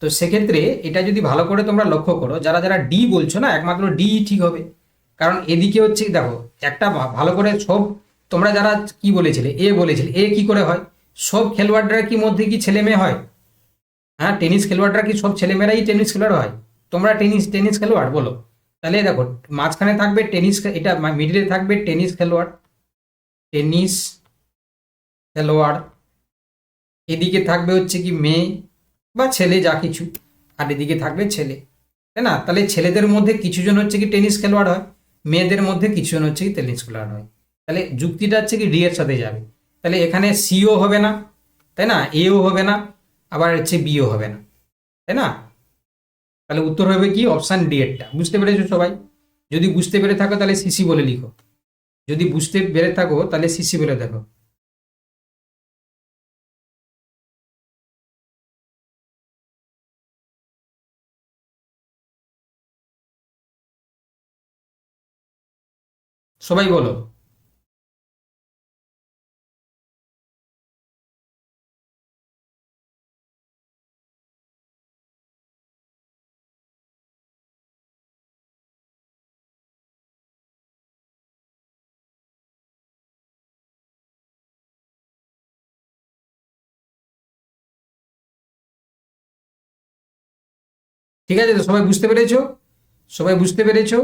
তো সেক্ষেত্রে এটা যদি ভালো করে তোমরা লক্ষ্য করো, যারা যারা ডি বলছো না, একমাত্র ডি ঠিক হবে, কারণ এদিকে হচ্ছে দেখো একটা ভালো করে সব, তোমরা যারা কি বলেছিলে এ বলেছিলে, এ কি করে হয়, সব খেলোয়াড়রা কি মধ্যে কি ছেলে মেয়ে হয়? হ্যাঁ টেনিস খেলোয়াড়রা কি সব ছেলেমেয়েরাই টেনিস খেলোয়াড় হয়? তোমরা টেনিস টেনিস খেলোয়াড় বলো, তাহলে দেখো মাঝখানে থাকবে টেনিস, এটা মিডিলে থাকবে টেনিস খেলোয়াড়, টেনিস খেলোয়াড়, এদিকে থাকবে হচ্ছে কি মেয়ে বা ছেলে যা কিছু, আর এদিকে থাকবে ছেলে, তাই না? তাহলে ছেলেদের মধ্যে কিছু জন হচ্ছে কি টেনিস খেলোয়াড় হয়, মেয়েদের মধ্যে কিছু জন হচ্ছে কি টেনিস খেলোয়াড় হয়, তাহলে যুক্তিটা হচ্ছে কি ডি এর সাথে যাবে। তাহলে এখানে সিও হবে না, তাই না, এও হবে না, আবার হচ্ছে বিও হবে না, তাই না? তাহলে উত্তর হবে কি অপশন ডি এরটা। বুঝতে পেরেছো সবাই? যদি বুঝতে পেরে থাকো তাহলে সিসি বলে লিখো, যদি বুঝতে পেরে থাকো তাহলে সিসি বলে দেখো। সবাই বলো। ঠিক আছে, তো সবাই বুঝতে পেরেছো? সবাই বুঝতে পেরেছো?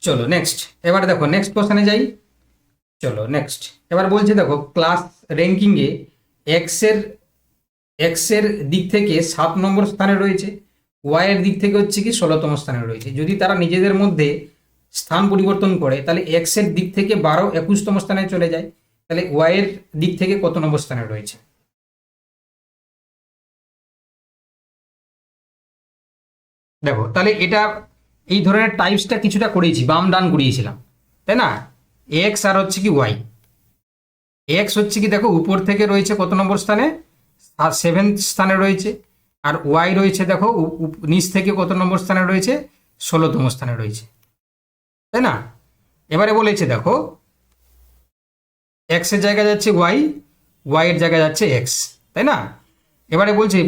চলো নেক্সট, এবার দেখো নেক্সট কোশ্চেনে যাই। চলো নেক্সট, এবার বলছে দেখো ক্লাস র্যাঙ্কিংয়ে এক্স এর এক্স এর দিক থেকে 7 নম্বর স্থানে রয়েছে, ওয়াই এর দিক থেকে হচ্ছে কি 16তম স্থানে রয়েছে। যদি তারা নিজেদের মধ্যে স্থান পরিবর্তন করে তাহলে এক্স এর দিক থেকে 12 21তম স্থানে চলে যায়, তাহলে ওয়াই এর দিক থেকে কত নম্বর স্থানে রয়েছে? দেখো তাহলে এটা এই ধরনের টাইপসটা কিছুটা করেছি, বাম ডান করিয়েছিলাম, তাই না? এক্স আর হচ্ছে কি ওয়াই। এক্স হচ্ছে কি দেখো উপর থেকে রয়েছে কত নম্বর স্থানে, 7th স্থানে রয়েছে। আর ওয়াই রয়েছে দেখো নিচ থেকে কত নম্বর স্থানে রয়েছে, 16তম স্থানে রয়েছে, তাই না? এবারে বলেছে দেখো এক্স এর জায়গায় যাচ্ছে ওয়াই, ওয়াই এর জায়গায় যাচ্ছে এক্স, তাই না? এবারে বলছে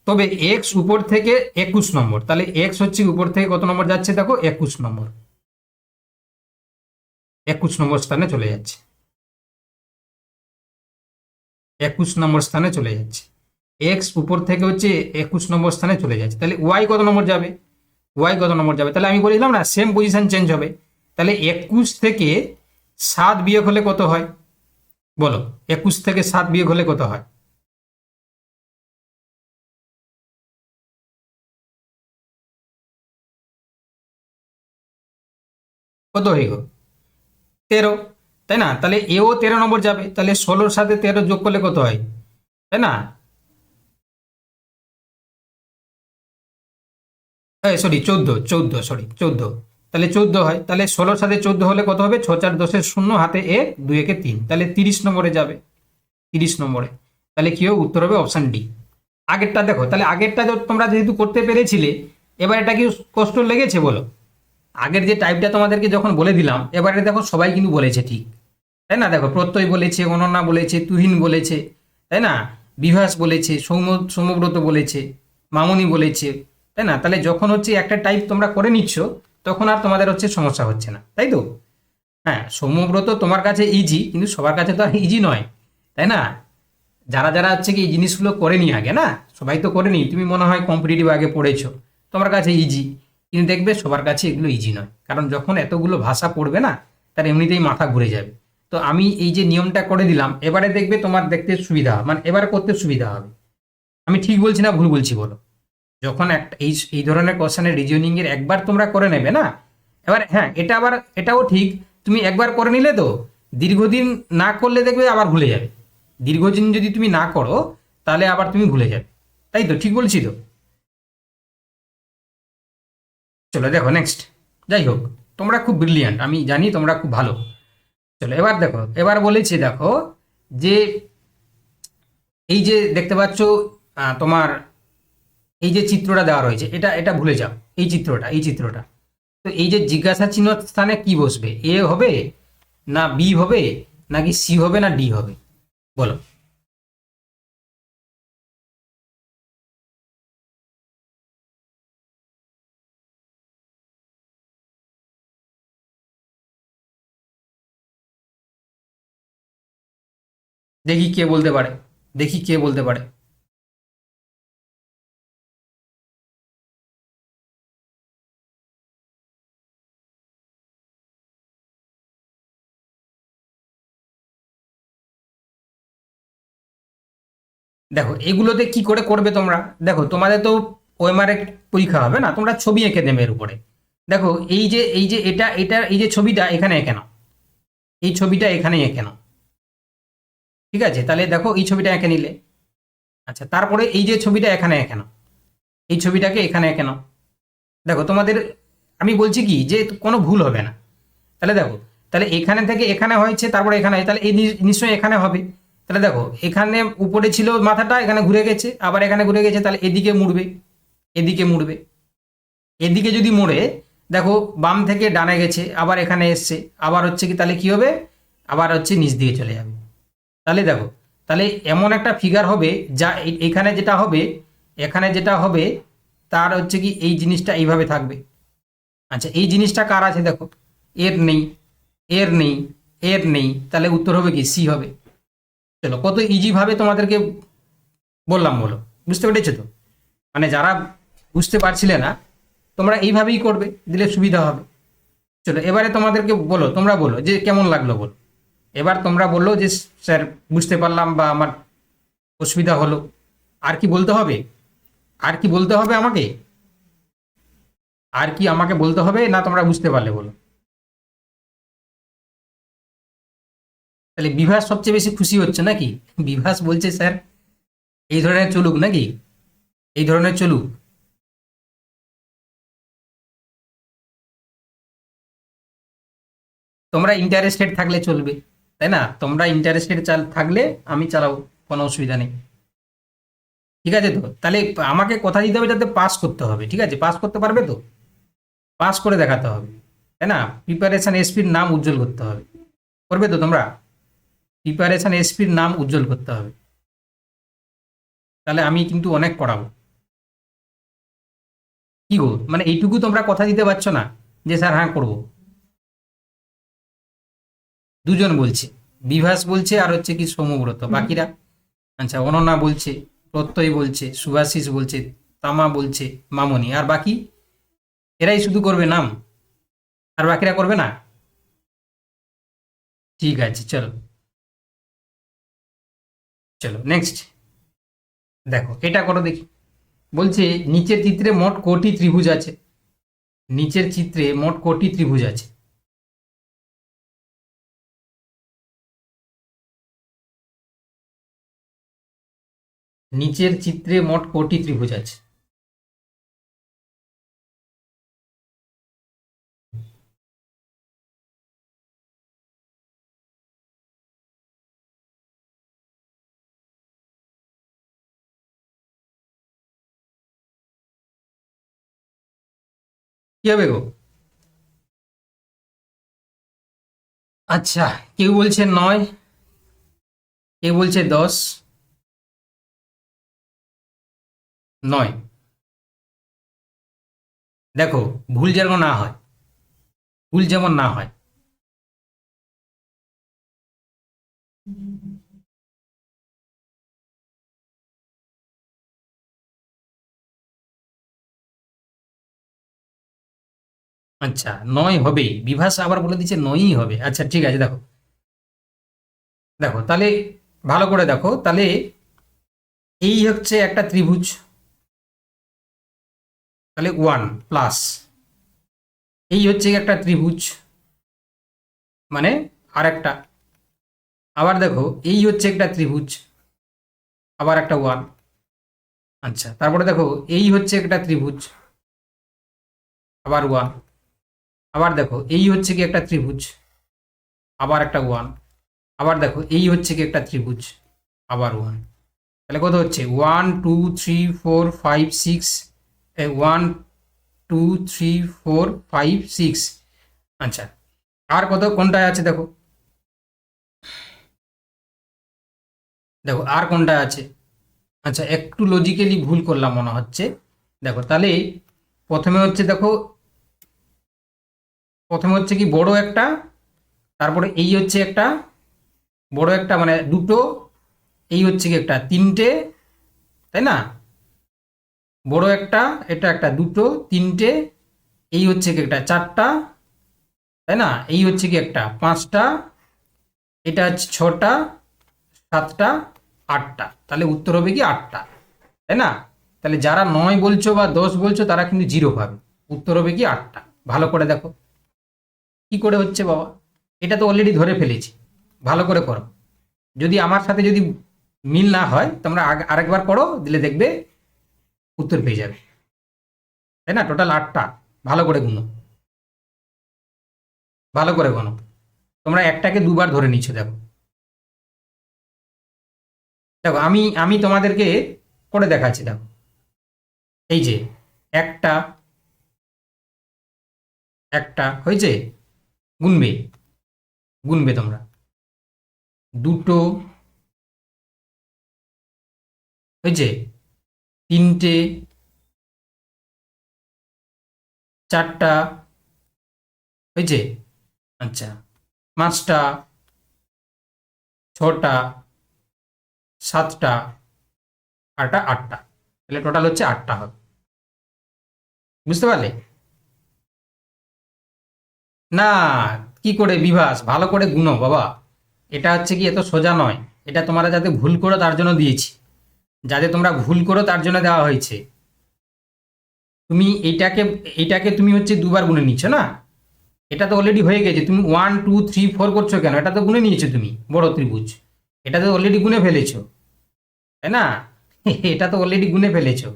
তবে এক্স উপর থেকে 21 নম্বর, তাহলে এক্স হচ্ছে উপর থেকে কত নম্বর যাচ্ছে দেখো 21 নম্বর, 21 নম্বর স্থানে চলে যাচ্ছে, 21 নম্বর স্থানে চলে যাচ্ছে। এক্স উপর থেকে হচ্ছে 21 নম্বর স্থানে চলে যাচ্ছে, তাহলে ওয়াই কত নম্বর যাবে, ওয়াই কত নম্বর যাবে? তাহলে আমি বলেছিলাম না সেম পজিশন চেঞ্জ হবে। তাহলে 21 থেকে 7 বিয়োগ হলে কত হয় বলো, 21 থেকে 7 বিয়োগ হলে কত হয়? কত হয়ে গেল? 13, তাই না? তাহলে এও 13 নম্বর যাবে, তাহলে 16-র সাথে 13 যোগ করলে কত হয়, তাই না? সরি 14, সরি 14, তাহলে 14 হয়, তাহলে 16-র সাথে 14 হলে কত হবে, 6 4 10 হাতে 1 2 একে 3, তাহলে 30 নম্বরে যাবে, 30 নম্বরে। তাহলে কি হবে, উত্তর হবে অপশন ডি। আগেরটা দেখো, তাহলে আগেরটা তোমরা যেহেতু করতে পেরেছিলে, এবার এটা কি কষ্ট লেগেছে বলো? আগের যে টাইপটা তোমাদেরকে যখন বলে দিলাম, এবারে দেখো সবাই কিন্তু বলেছে ঠিক, তাই না? দেখো প্রত্যয় বলেছে, অনন্যা বলেছে, তুহিন বলেছে, তাই না? বিভাস বলেছে, সৌম্যব্রত বলেছে, মামনি বলেছে, তাই না? তাহলে যখন হচ্ছে একটা টাইপ তোমরা করে নিচ্ছ তখন আর তোমাদের হচ্ছে সমস্যা হচ্ছে না, তাই তো? হ্যাঁ, সৌম্যব্রত তোমার কাছে ইজি, কিন্তু সবার কাছে তো আর ইজি নয়, তাই না? যারা যারা হচ্ছে কি এই জিনিসগুলো করেনি আগে, না সবাই তো করেনি, তুমি মনে হয় কম্পিটিটিভ আগে পড়েছো, তোমার কাছে ইজি, কিন্তু দেখবে সবার কাছে এগুলো ইজি নয়, কারণ যখন এতগুলো ভাষা পড়বে না তার এমনিতেই মাথা ঘুরে যাবে। তো আমি এই যে নিয়মটা করে দিলাম, এবারে দেখবে তোমার দেখতে সুবিধা, মানে এবারে করতে সুবিধা হবে। আমি ঠিক বলছি না ভুল বলছি বলো? যখন একটা এই এই ধরনের কোশ্চেনের রিজনিং এর একবার তোমরা করে নেবে না, এবার হ্যাঁ এটা আবার এটাও ঠিক, তুমি একবার করে নিলে তো দীর্ঘদিন না করলে দেখবে আবার ভুলে যাবে, দীর্ঘদিন যদি তুমি না করো তাহলে আবার তুমি ভুলে যাবে, তাই তো? ঠিক বলছি তো? চলো দেখো নেক্সট, যাই হোক তোমরা খুব ব্রিলিয়ান্ট, আমি জানি তোমরা খুব ভালো। চলো এবার দেখো, এবার বলেছি দেখো যে এই যে দেখতে পাচ্ছ তোমার এই যে চিত্রটা দেওয়া রয়েছে, এটা এটা ভুলে যাও, এই চিত্রটা, এই চিত্রটা। তো এই যে জিজ্ঞাসা চিহ্ন স্থানে কি বসবে, এ হবে না বি হবে নাকি সি হবে না ডি হবে বলো? দেখি কে বলতে পারে, দেখি কে বলতে পারে। দেখো এগুলোতে কি করে করবে তোমরা, দেখো তোমাদের তো ওএমআর পরীক্ষা হবে না, তোমরা ছবি এঁকে দেবে এর উপরে। দেখো এই যে এটা এটা এই যে ছবিটা এখানে এঁকে নাও, এই ছবিটা এখানে এঁকে নাও, ঠিক আছে? তাহলে দেখো এই ছবিটা এঁকে নিলে, আচ্ছা তারপরে এই যে ছবিটা এখানে এঁকে নাও, এই ছবিটাকে এখানে এঁকে নাও। দেখো তোমাদের আমি বলছি কি যে কোনো ভুল হবে না। তাহলে দেখো, তাহলে এখানে থেকে এখানে হয়েছে, তারপরে এখানে, তাহলে এই নিশ্চয়ই এখানে হবে। তাহলে দেখো এখানে উপরে ছিল মাথাটা, এখানে ঘুরে গেছে, আবার এখানে ঘুরে গেছে, তাহলে এদিকে মুড়বে, এদিকে মুড়বে, এদিকে যদি মোড়ে দেখো বাম থেকে ডানে গেছে, আবার এখানে এসছে, আবার হচ্ছে কি তাহলে কি হবে, আবার হচ্ছে নিচ দিকে চলে যাবে। তাহলে দেখো, তাহলে এমন একটা ফিগার হবে যা এখানে যেটা হবে, এখানে যেটা হবে তার হচ্ছে কি এই জিনিসটা এইভাবে থাকবে। আচ্ছা এই জিনিসটা কার আছে দেখো, এর নেই, এর নেই, এর নেই, তাহলে উত্তর হবে কি সি হবে। চলো, কত ইজি ভাবে তোমাদেরকে বললাম, বলো বুঝতে পেরেছো তো? মানে যারা বুঝতে পারছিলে না, তোমরা এইভাবেই করবে, দিলে সুবিধা হবে। চলো এবারে তোমাদেরকে বলো, তোমরা বলো যে কেমন লাগলো বলো। এবার তোমরা বললো যে স্যার বুঝতে পারলাম বা আমার অসুবিধা হলো। আর কি বলতে হবে? আর কি বলতে হবে আমাকে? আর কি আমাকে বলতে হবে, না তোমরা বুঝতে পারলে বলো? তাহলে বিভাস সবচেয়ে বেশি খুশি হচ্ছে নাকি? বিভাস বলছে স্যার এই ধরনের চলুক নাকি, এই ধরনের চলুক। তোমরা ইন্টারেস্টেড থাকলে চলবে, তাই না? তোমরা ইন্টারেস্টেড থাকলে আমি চালাবো, কোনো অসুবিধা নেই। ঠিক আছে তো? তাহলে আমাকে কথা দিতে হবে যাতে পাস করতে হবে, ঠিক আছে? পাস করতে পারবে তো? পাস করে দেখাতে হবে, তাই না? প্রিপারেশন এসপির নাম উজ্জ্বল করতে হবে। করবে তো তোমরা? প্রিপারেশন এসপির নাম উজ্জ্বল করতে হবে। তাহলে আমি কিন্তু অনেক পড়াবো। কি গো, মানে এইটুকু তোমরা কথা দিতে পারছো না যে স্যার হ্যাঁ করবো? দুজন বলছে, বিভাস বলছে আর হচ্ছে কি সৌম্যব্রত, বাকিরা? আচ্ছা, অনন্যা বলছে, প্রত্যয় বলছে, সুভাশিস বলছে, তামা বলছে, মামনি, আর বাকি? এরাই শুধু করবে নাম, আর বাকিরা করবে না? ঠিক আছে, চলো চলো নেক্সট। দেখো এটা করো দেখি। বলছে নিচের চিত্রে মোট কটি ত্রিভুজ আছে? নিচের চিত্রে মোট কটি ত্রিভুজ আছে? নিচের চিত্রে মোট কটি ত্রিভুজ আছে? কি হবে গো? আচ্ছা, কেউ বলছে 9, কেউ বলছে 10। 9। দেখো, ভুল যেন না হয়, ভুল যেমন না হয়। আচ্ছা, 9 হবেই, বিভাস আবার বলে দিচ্ছে 9ই হবে। আচ্ছা ঠিক আছে, দেখো দেখো তাহলে ভালো করে দেখো তাহলে। এই হচ্ছে একটা ত্রিভুজ, তাহলে 1 প্লাস। এই হচ্ছে একটা ত্রিভুজ, মানে আরেকটা। আবার দেখো এই হচ্ছে একটা ত্রিভুজ, আবার একটা 1। আচ্ছা, তারপরে দেখো এই হচ্ছে একটা ত্রিভুজ, আবার 1। আবার দেখো এই হচ্ছে কি একটা ত্রিভুজ, আবার একটা 1। আবার দেখো এই হচ্ছে কি একটা ত্রিভুজ, আবার 1। তাহলে কত হচ্ছে? 1 2 3 4 5 6। 1 2 3 4 5 6। আচ্ছা, আর কত কোনটায় আছে দেখো, দেখো আর কোনটা আছে? আচ্ছা, একটু লজিক্যালি ভুল করলাম মনে হচ্ছে। দেখো তাহলে প্রথমে হচ্ছে, দেখো প্রথমে হচ্ছে কি বড় একটা, তারপরে এই হচ্ছে একটা বড় একটা, মানে দুটো। এই হচ্ছে কি একটা, তিনটে, তাই না? বড় একটা, এটা একটা, দুটো, তিনটে। এই হচ্ছে কি একটা, চারটা, তাই না? এই হচ্ছে কি একটা, পাঁচটা। এটা হচ্ছে ছটা, সাতটা, আটটা। তাহলে উত্তর হবে কি 8টা, তাই না? তাহলে যারা 9 বলছো বা 10 বলছো তারা কিন্তু 0 পাবে। উত্তর হবে কি 8টা। ভালো করে দেখো কি করে হচ্ছে বাবা। এটা তো অলরেডি ধরে ফেলেছি, ভালো করে করো। যদি আমার সাথে যদি মিল না হয় তোমরা আরেকবার পড়ো, দিলে দেখবে উত্তর পেয়ে যাবে, তাই না? টোটাল 8টা। ভালো করে গুনো, ভালো করে গুনো। তোমরা একটাকে দুবার ধরে নিচ্ছ, দেখো দেখো আমি আমি তোমাদেরকে করে দেখাচ্ছি, দেখো এই যে একটা, একটা হয়েছে, গুনবে, গুনবে তোমরা। দুটো হয়েছে, তিনটে, চারটা হয়েছে, আচ্ছা, পাঁচটা, ছটা, 7টা, আরটা 8টা, তাহলে টোটাল হচ্ছে 8টা হবে। বুঝতে পারলে? না, কি করে বিভাস, ভালো করে গুনো বাবা। এটা হচ্ছে কি এত সোজা নয়, এটা তোমরা যাতে ভুল করো তার জন্য দিয়েছি, যাতে তোমরা ভুল করো তার জন্য দেওয়া হয়েছে। তুমি এইটাকে তুমি হচ্ছে দুবার গুনে নিচ্ছ না, এটা তো অলরেডি হয়ে গেছে। তুমি 1 2 3 4 করছো কেন? এটা তো গুনে নিয়েছো তুমি, বড় ত্রিভুজ, এটা তো অলরেডি গুনে ফেলেছো, তাই না? এটা তো অলরেডি গুনে ফেলেছো।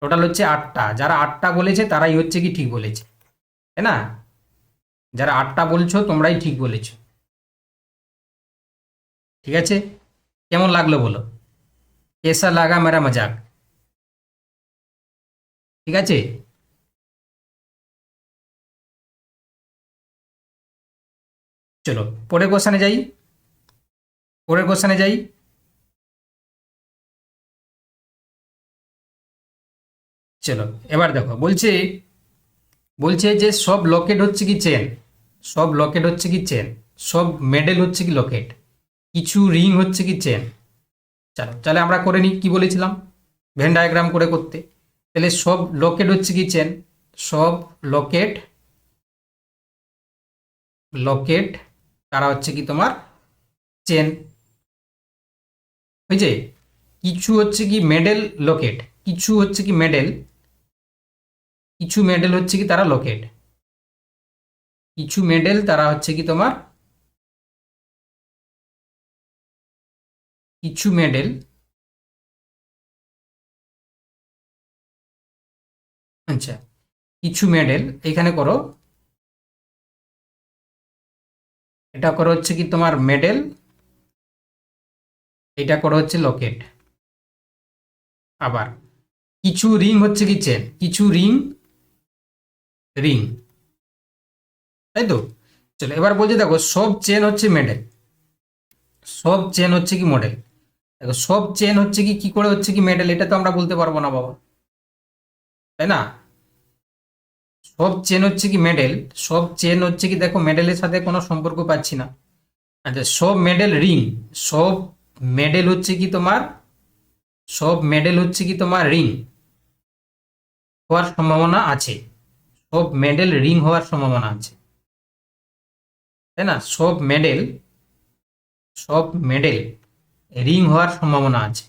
টোটাল হচ্ছে 8টা, যারা 8টা বলেছে তারাই হচ্ছে কি ঠিক বলেছে, তাই না? যারা 8টা বলছো তোমরাই ঠিক বলেছো। ঠিক আছে, কেমন লাগলো বলো? কেসা লাগা মেরা মজাক? ঠিক আছে, চলো পরের কোশ্চেনে যাই। পরের কোশ্চেনে যাই। চলো এবার দেখো, বলছে বলছে যে সব লকেট হচ্ছে কি চেন, সব লকেট হচ্ছে কি চেন, সব মেডেল হচ্ছে কি লকেট, কিছু রিং হচ্ছে কি চেন। চলো তাহলে আমরা করে নিই, কি বলেছিলাম ভেন ডায়াগ্রাম করে করতে। তাহলে সব লকেট হচ্ছে কি চেন, সব লকেট, লকেট তারা হচ্ছে কি তোমার চেন, হয়েছে। কিছু হচ্ছে কি মেডেল লকেট, কিছু হচ্ছে কি মেডেল, কিছু মেডেল হচ্ছে কি তারা লকেট, কিছু মেডেল তারা হচ্ছে কি তোমার, কিছু মেডেল, আচ্ছা কিছু মেডেল এখানে করো, এটা করো হচ্ছে কি তোমার মেডেল, এটা করো হচ্ছে লকেট। আবার কিছু রিং হচ্ছে কি চেন, কিছু রিং, রিং, তাই তো। চলো এবার বলছি দেখো সব চেন হচ্ছে মেডেল, সব চেন হচ্ছে কি মডেল। দেখো সব চেন হচ্ছে কি, কি করে হচ্ছে কি মেডেল, এটা তো আমরা বলতে পারবো না বাবা, তাই না? সব চেন হচ্ছে কি মেডেল, সব চেন হচ্ছে কি দেখো মেডেলের সাথে কোনো সম্পর্ক পাচ্ছি না। আচ্ছা সব মেডেল রিং, সব মেডেল হচ্ছে কি তোমার, সব মেডেল হচ্ছে কি তোমার রিং হওয়ার সম্ভাবনা আছে, সব মেডেল রিং হওয়ার সম্ভাবনা আছে, তাই না? সব মেডেল, সব মেডেল রিং হওয়ার সম্ভাবনা আছে,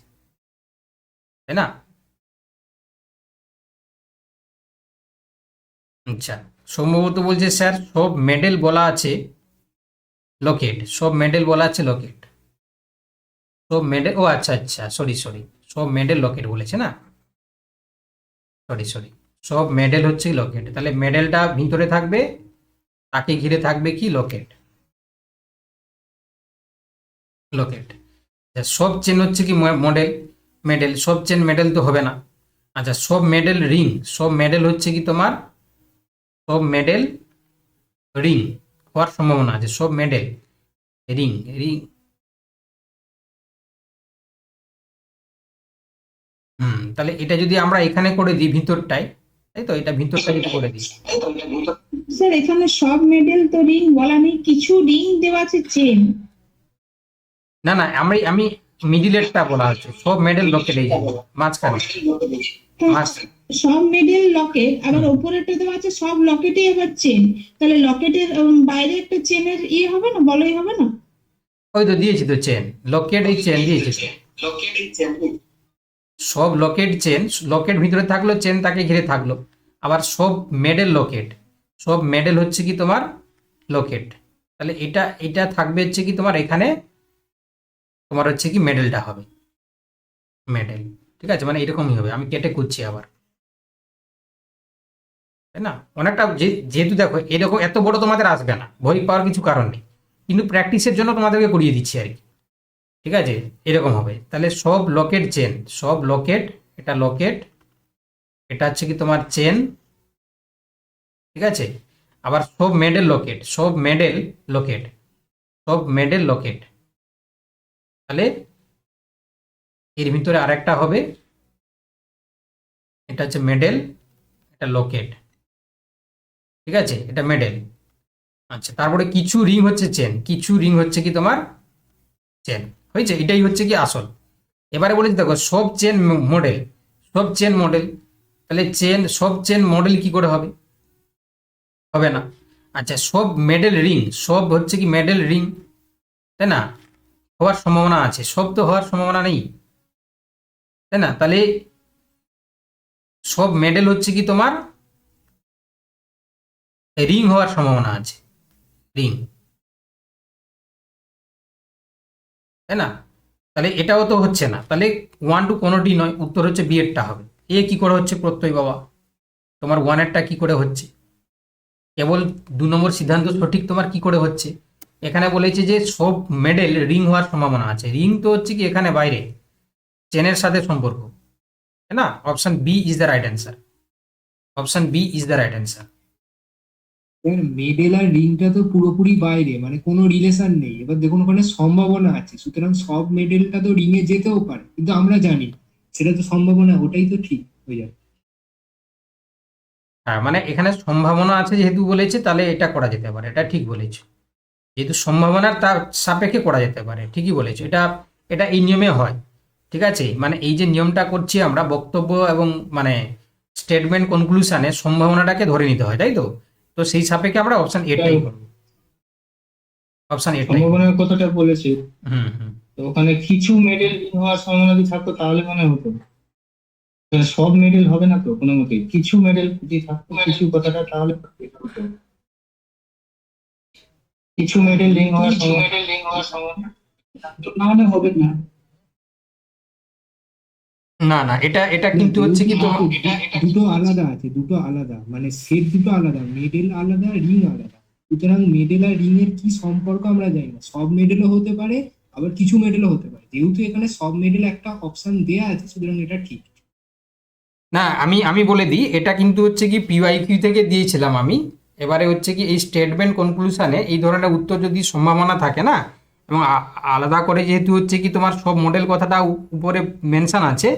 তাই না? আচ্ছা সম্ভবত বলছে স্যার সব মেডেল বলা আছে লকেট, সব মেডেল বলা আছে লকেট, সব মেডেল, ও আচ্ছা আচ্ছা সরি সরি, সব মেডেল লকেট বলেছে না, সরি সরি, সব মেডেল হচ্ছে লকেট, তাহলে মেডেলটা ভিতরে থাকবে, তাকে ঘিরে থাকবে কি লকেট, লকেট। সব চেন হচ্ছে কি মডেল, মেডেল, সব চেন মেডেল তো হবে না। আচ্ছা সব মেডেল রিং, সব মেডেল হচ্ছে কি তোমার, সব মেডেল রিং হওয়ার সম্ভাবনা আছে, সব মেডেল রিং, রিং, তাহলে এটা যদি আমরা এখানে করে দিই ভিতরটায়, তাই তো, এটা ভিতরটা যদি করে দিই, স্যার এখানে সব মেডেল তো রিং বলা নেই, কিছু রিং দেওয়া আছে চেন। না না আমি মিডিলেরটা বলা হচ্ছে, সব মেডেল লকেট, এই যে মাঝখানে, মাঝ, সব মেডেল লকেট, আবার উপরেরটা দেওয়া আছে সব লকেটই আবার চেন, তাহলে লকেটের বাইরে একটা চেনের ইয়ে হবে না, বলই হবে না? ওই তো দিয়েছি তো চেন, লকেট এই চেন দিয়েছি তো। সব লকেট চেন, লকেট ভিতরে থাকলো, চেন তাকে ঘিরে থাকলো। আবার সব মেডেল লকেট, সব মেডেল হচ্ছে কি তোমার লকেট, তাহলে এটা এটা থাকবে হচ্ছে কি তোমার এখানে, তোমার হচ্ছে কি মেডেলটা হবে মেডেল, ঠিক আছে, মানে এরকমই হবে, আমি কেটে করছি আবার, তাই না? অনেকটা যেহেতু দেখো এরকম এত বড় তোমাদের আসবে না, ভয় পাওয়ার কিছু কারণ নেই, কিন্তু প্র্যাকটিসের জন্য তোমাদেরকে করিয়ে দিচ্ছি আর কি, ঠিক আছে, এরকম হবে। তাহলে সব লকেট চেন, সব লকেট, এটা লকেট, এটা হচ্ছে কি তোমার চেন, ঠিক আছে। আবার সব মেডেল লকেট, সব মেডেল লকেট, সব মেডেল লকেট, তাহলে এর ভিতরে আরেকটা হবে, এটা হচ্ছে মেডেল, এটা লকেট, ঠিক আছে, এটা মেডেল। আচ্ছা তারপরে কিছু রিং হচ্ছে চেন, কিছু রিং হচ্ছে কি তোমার চেন, হয়েছে, এটাই হচ্ছে কি আসল, এবারে বলেছি দেখো সব চেন মডেল, তাহলে সব চেন মডেল কি করে হবে? হবে না। আচ্ছা সব মেডেল রিং, সব হচ্ছে কি মেডেল রিং, তাই না? হওয়ার সম্ভাবনা আছে, সব তো হওয়ার সম্ভাবনা নেই, তাই না? তাহলে সব মেডেল হচ্ছে কি তোমার রিং হওয়ার সম্ভাবনা আছে, রিং, তাই না? তাহলে এটাও তো হচ্ছে না, তাহলে 1 2 কোনোটি নয়, উত্তর হচ্ছে বি এরটা হবে। এ কি করে হচ্ছে প্রত্যয় বাবা? তোমার 1 এরটা কি করে হচ্ছে? কেবল 2 নম্বর সিদ্ধান্ত সঠিক তোমার কি করে হচ্ছে? এখানে বলেছে যে সব মেডেল রিং হওয়ার সম্ভাবনা আছে, রিং তো হচ্ছে কি এখানে বাইরে, চেনের সাথে সম্পর্ক, তাই না? Option B is the right answer, option B is the right answer. Medal আর রিংটা তো পুরোপুরি বাইরে, মানে কোনো রিলেশন নেই। এবার দেখুন ওখানে সম্ভাবনা আছে, সুতরাং সব মেডেলটা তো রিং এ যেতেও পারে, কিন্তু আমরা জানি না। সেটা তো সম্ভাবনা, ওটাই তো ঠিক হয়ে যাবে। হ্যাঁ মানে এখানে সম্ভাবনা আছে যেহেতু বলেছে, তাহলে এটা করা যেতে পারে, এটা ঠিক বলেছো। যেহেতু সম্ভাবনার তার সাপেক্ষে করা যেতে পারে, ঠিকই বলেছো। এটা এটা এই নিয়মে হয়, ঠিক আছে? মানে এই যে নিয়মটা করছি আমরা, বক্তব্য এবং মানে স্টেটমেন্ট কনক্লুশনে সম্ভাবনাটাকে ধরে নিতে হয়, তাই তো? তো সেই সাপেক্ষে আমরা অপশন এটাই করবো, অপশন এটাই। সম্ভাবনার কথাটা বলেছে, হুম হুম। তো ওখানে কিছু মেডেল হওয়ার সম্ভাবনা যদি থাকতো তাহলে মনে হতো। সব মেডেল হবে না তো কোনো মতেই, কিছু মেডেল যদি থাকতো, কিছু কথাটা তাহলে হতো। কিছু মেডেল রিং হওয়ার সম্ভাবনা না হলে হবে না। না না, এটা এটা কিন্তু হচ্ছে কি তোমার, দুটো আলাদা আছে, দুটো আলাদা, মানে সেট দুটো আলাদা, মেডেল আলাদা, রিং আলাদা। সুতরাং মেডেল আর রিং এর কি সম্পর্ক আমরা জানি না। সব মেডেলও হতে পারে, আবার কিছু মেডেলও হতে পারে। যেহেতু এখানে সব মেডেল একটা অপশন দেয়া আছে, সুতরাং এটা ঠিক। না আমি আমি বলে দিই, এটা কিন্তু হচ্ছে কি পিওয়াইকিউ থেকে দিয়েছিলাম আমি। এবারে হচ্ছে কি এই স্টেটমেন্ট কনক্লুশনে এই ধরনের উত্তর যদি সম্ভাবনা থাকে না, এবং আলাদা করে যেহেতু হচ্ছে কি তোমার সব মডেল কথাটা উপরে মেনশন আছে,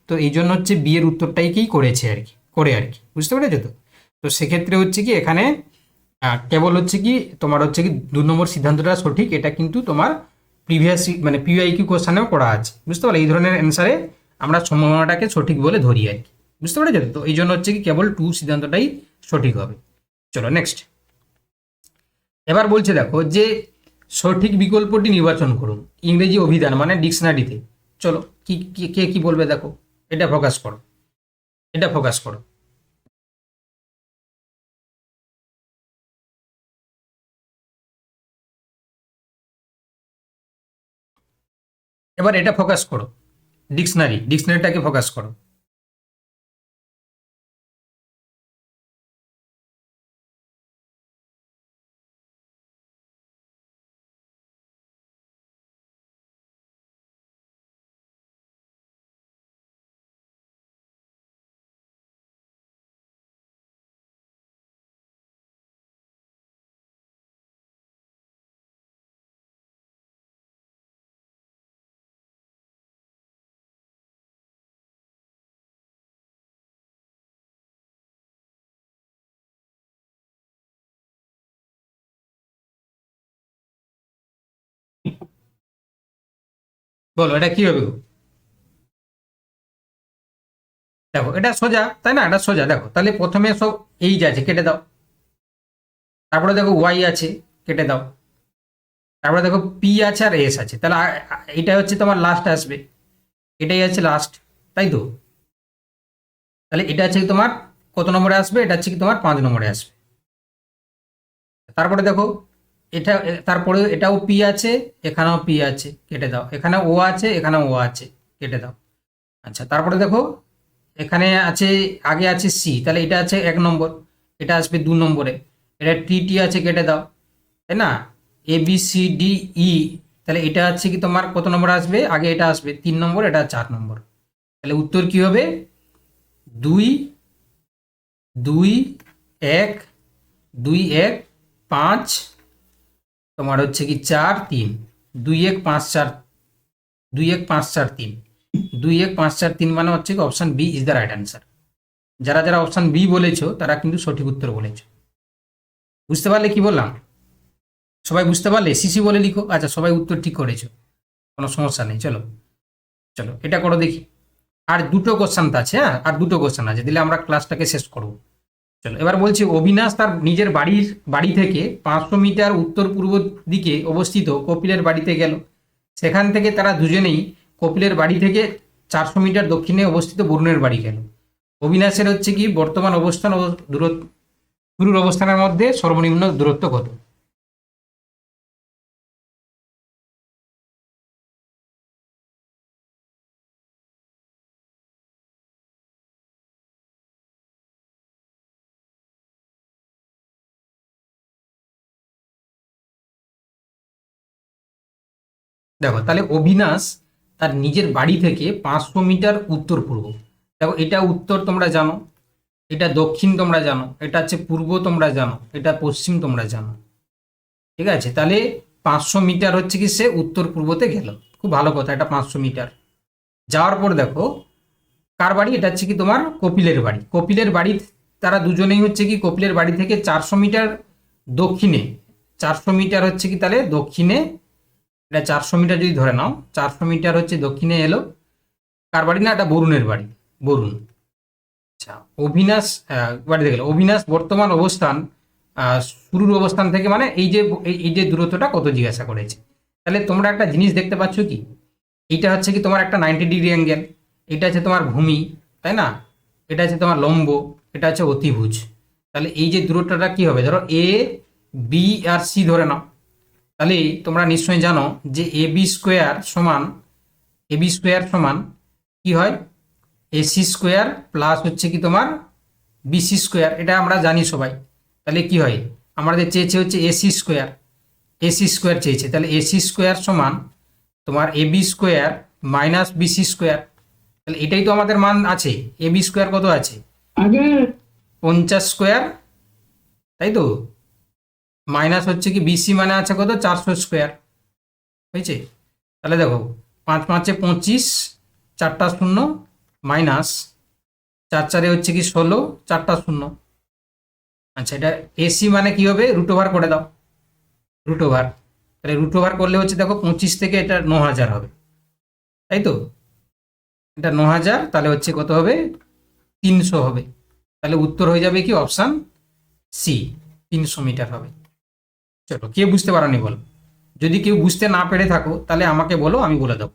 তো এই জন্য হচ্ছে বিয়ের উত্তরটাই কি করেছে আর কি, করে আর কি, বুঝতে পেরেছো তো? তো সেক্ষেত্রে হচ্ছে কি এখানে কেবল হচ্ছে কি তোমার হচ্ছে কি 2 নম্বর সিদ্ধান্তটা সঠিক, এটা কিন্তু তোমার প্রিভিয়াস মানে পিওয়াইকিউ কোশ্চেনেও করা আছে, বুঝতে পারলে? এই ধরনের অ্যান্সারে আমরা সম্ভাবনাটাকে সঠিক বলে ধরি আর কি, বুঝতে পেরেছো? তো এই জন্য হচ্ছে কি কেবল 2 সিদ্ধান্তটাই সঠিক হবে। চলো নেক্সট। এবার বলছে দেখো যে সঠিক বিকল্পটি নির্বাচন করুন ইংরেজি অভিধান মানে ডিকশনারিতে। চলো কি কে কি বলবে দেখো, এটা ফোকাস করো, এটা ফোকাস করো। এবার এটা ফোকাস করো, ডিকশনারিটাকে ফোকাস করো। বলো এটা কি হবে গো? দেখো এটা সোজা, তাই না? এটা সোজা। দেখো তাহলে প্রথমে সব এইচ আছে, কেটে দাও। তারপরে দেখো ওয়াই আছে, কেটে দাও। তারপরে দেখো পি আছে আর এস আছে, তাহলে এটা হচ্ছে তোমার লাস্ট আসবে, এটাই আছে লাস্ট, তাই তো? তাহলে এটা হচ্ছে কি তোমার কত নম্বরে আসবে? এটা হচ্ছে কি তোমার 5 নম্বরে আসবে। তারপরে দেখো এটা তারপরে এটাও পি আছে, এখানেও পি আছে, কেটে দাও। এখানে ও আছে, এখানেও ও আছে, কেটে দাও। আচ্ছা তারপরে দেখো এখানে আছে, আগে আছে সি, তাহলে এটা আছে 1 নম্বর, এটা আসবে 2 নম্বরে। এটা টি টি আছে, কেটে দাও, তাই না? A B C D E, তাহলে এটা হচ্ছে কি তোমার কত নম্বর আসবে? আগে এটা আসবে 3 নম্বর, এটা 4 নম্বর। তাহলে উত্তর কি হবে? 2 2 1 2 1 5, তোমার হচ্ছে কি 4 3, 2 1 5 4, 2 1 5 4 3, 2 1 5 4 3 মানে হচ্ছে কি option B is the right answer. যারা যারা অপশন বি বলেছো তারা কিন্তু সঠিক উত্তর বলেছো। বুঝতে পারলে কি বললাম? সবাই বুঝতে পারলে? সিসি বলে লিখো। আচ্ছা সবাই উত্তর ঠিক করেছো, কোনো সমস্যা নেই। চলো চলো এটা করো দেখি। আর দুটো কোশ্চেন আছে, হ্যাঁ আর দুটো কোশ্চেন আছে, দিলে আমরা ক্লাসটাকে শেষ করবো। চলো এবার বলছি, অবিনাশ তার নিজের বাড়ি থেকে 500 মিটার উত্তর পূর্ব দিকে অবস্থিত কপিলের বাড়িতে গেল। সেখান থেকে তারা দুজনেই কপিলের বাড়ি থেকে 400 মিটার দক্ষিণে অবস্থিত বরুণের বাড়ি গেল। অবিনাশের হচ্ছে কি বর্তমান অবস্থান ও দূরত্ব, শুরুর অবস্থানের মধ্যে সর্বনিম্ন দূরত্ব কত? দেখো তাহলে অবিনাশ তার নিজের বাড়ি থেকে 500 মিটার উত্তর পূর্ব, দেখো এটা উত্তর তোমরা জানো, এটা দক্ষিণ তোমরা জানো, এটা হচ্ছে পূর্ব তোমরা জানো, এটা পশ্চিম তোমরা জানো, ঠিক আছে? তাহলে 500 মিটার হচ্ছে কি সে উত্তর পূর্বতে গেল, খুব ভালো কথা, এটা 500 মিটার যাওয়ার পর দেখো কার বাড়ি, এটা হচ্ছে কি তোমার কপিলের বাড়ি। কপিলের বাড়ি, তারা দুজনেই হচ্ছে কি কপিলের বাড়ি থেকে 400 মিটার দক্ষিণে, 400 মিটার হচ্ছে কি তাহলে দক্ষিণে, এটা 400 মিটার যদি ধরে নাও, 400 মিটার হচ্ছে দক্ষিণে এলো কার বাড়ি, না এটা বরুণের বাড়ি, বরুণ। আচ্ছা অবিনাশ বাড়ি থেকে গেল। অবিনাশ বর্তমান অবস্থান শুরুর অবস্থান থেকে মানে এই যে দূরত্বটা কত জিজ্ঞাসা করেছে। তাহলে তোমরা একটা জিনিস দেখতে পাচ্ছ কি, এইটা হচ্ছে কি তোমার একটা 90 ডিগ্রি অ্যাঙ্গেল, এটা হচ্ছে তোমার ভূমি, তাই না? এটা হচ্ছে তোমার লম্ব, এটা হচ্ছে অতিভুজ। তাহলে এই যে দূরত্বটা কি হবে, ধরো এ বি আর সি ধরে নাও, তাহলে তোমরা নিশ্চয়ই জানো যে এবি স্কোয়ার সমান কি হয়, এসি স্কোয়ার প্লাস হচ্ছে কি তোমার বিসি স্কোয়ার, এটা আমরা জানি সবাই। তাহলে কি হয়, আমাদের চেয়েছে হচ্ছে এসি স্কোয়ার চেয়েছে, তাহলে এসি স্কোয়ার সমান তোমার AB square minus BC square. তাহলে এটাই তো আমাদের মান আছে, এবি স্কোয়ার কত আছে, আগে 50 স্কোয়ার, তাই তো, মাইনাস হচ্ছে কি বিসি মানে আছে কত, 400 স্কোয়ার, হয়েছে? তাহলে দেখো 5 5 25, 4টা শূন্য, মাইনাস 4 4 হচ্ছে কি 16, 4টা শূন্য। আচ্ছা এটা এসি মানে কি হবে, রুট ওভার করে দাও, রুট ওভার, তাহলে রুট ওভার করলে হচ্ছে দেখো 25 থেকে এটা 9000 হবে, তাই তো, এটা 9000, তাহলে হচ্ছে কত হবে, 300 হবে। তাহলে উত্তর হয়ে যাবে কি অপশান সি, 300 মিটার হবে। চলো কে বুঝতে পারোনি বলো, যদি কেউ বুঝতে না পেরে থাকো তাহলে আমাকে বলো, আমি বলে দেবো।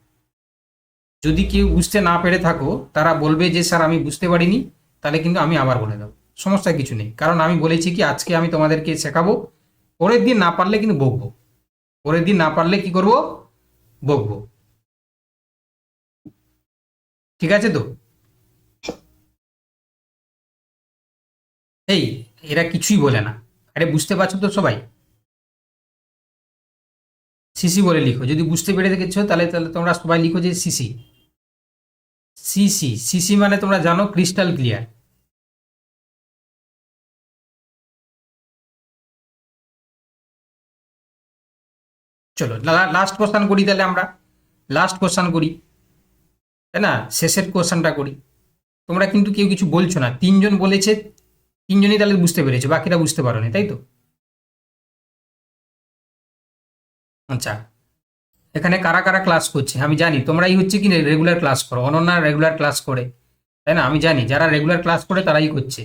যদি কেউ বুঝতে না পেরে থাকো তারা বলবে যে স্যার আমি বুঝতে পারিনি, তাহলে কিন্তু আমি আবার বলে দেবো, সমস্যা কিছু নেই। কারণ আমি বলেছি কি আজকে আমি তোমাদেরকে শেখাবো, পরের দিন না পারলে কিন্তু বকবো, পরের দিন না পারলে কি করব, বকবো, ঠিক আছে তো? এই এরা কিছুই বলে না, আরে বুঝতে পারছো তো সবাই? সিসি বলে লিখো, যদি বুঝতে পেরে দেখেছো তাহলে তাহলে তোমরা সবাই লিখো যে সিসি, সিসি, সিসি মানে তোমরা জানো ক্রিস্টাল ক্লিয়ার। চলো লাস্ট কোশ্চেন করি, তাহলে আমরা লাস্ট কোশ্চেন করি, তাই না? শেষের কোশ্চেনটা করি। তোমরা কিন্তু কেউ কিছু বলছো না, 3জন বলেছে, 3জনই তাহলে বুঝতে পেরেছো, বাকিরা বুঝতে পারোনি, তাই তো? আচ্ছা এখানে কারা কারা ক্লাস করছে আমি জানি, তোমরাই হচ্ছে কি রেগুলার ক্লাস করো, অনন্যা রেগুলার ক্লাস করে, তাই না? আমি জানি যারা রেগুলার ক্লাস করে তারাই করছে,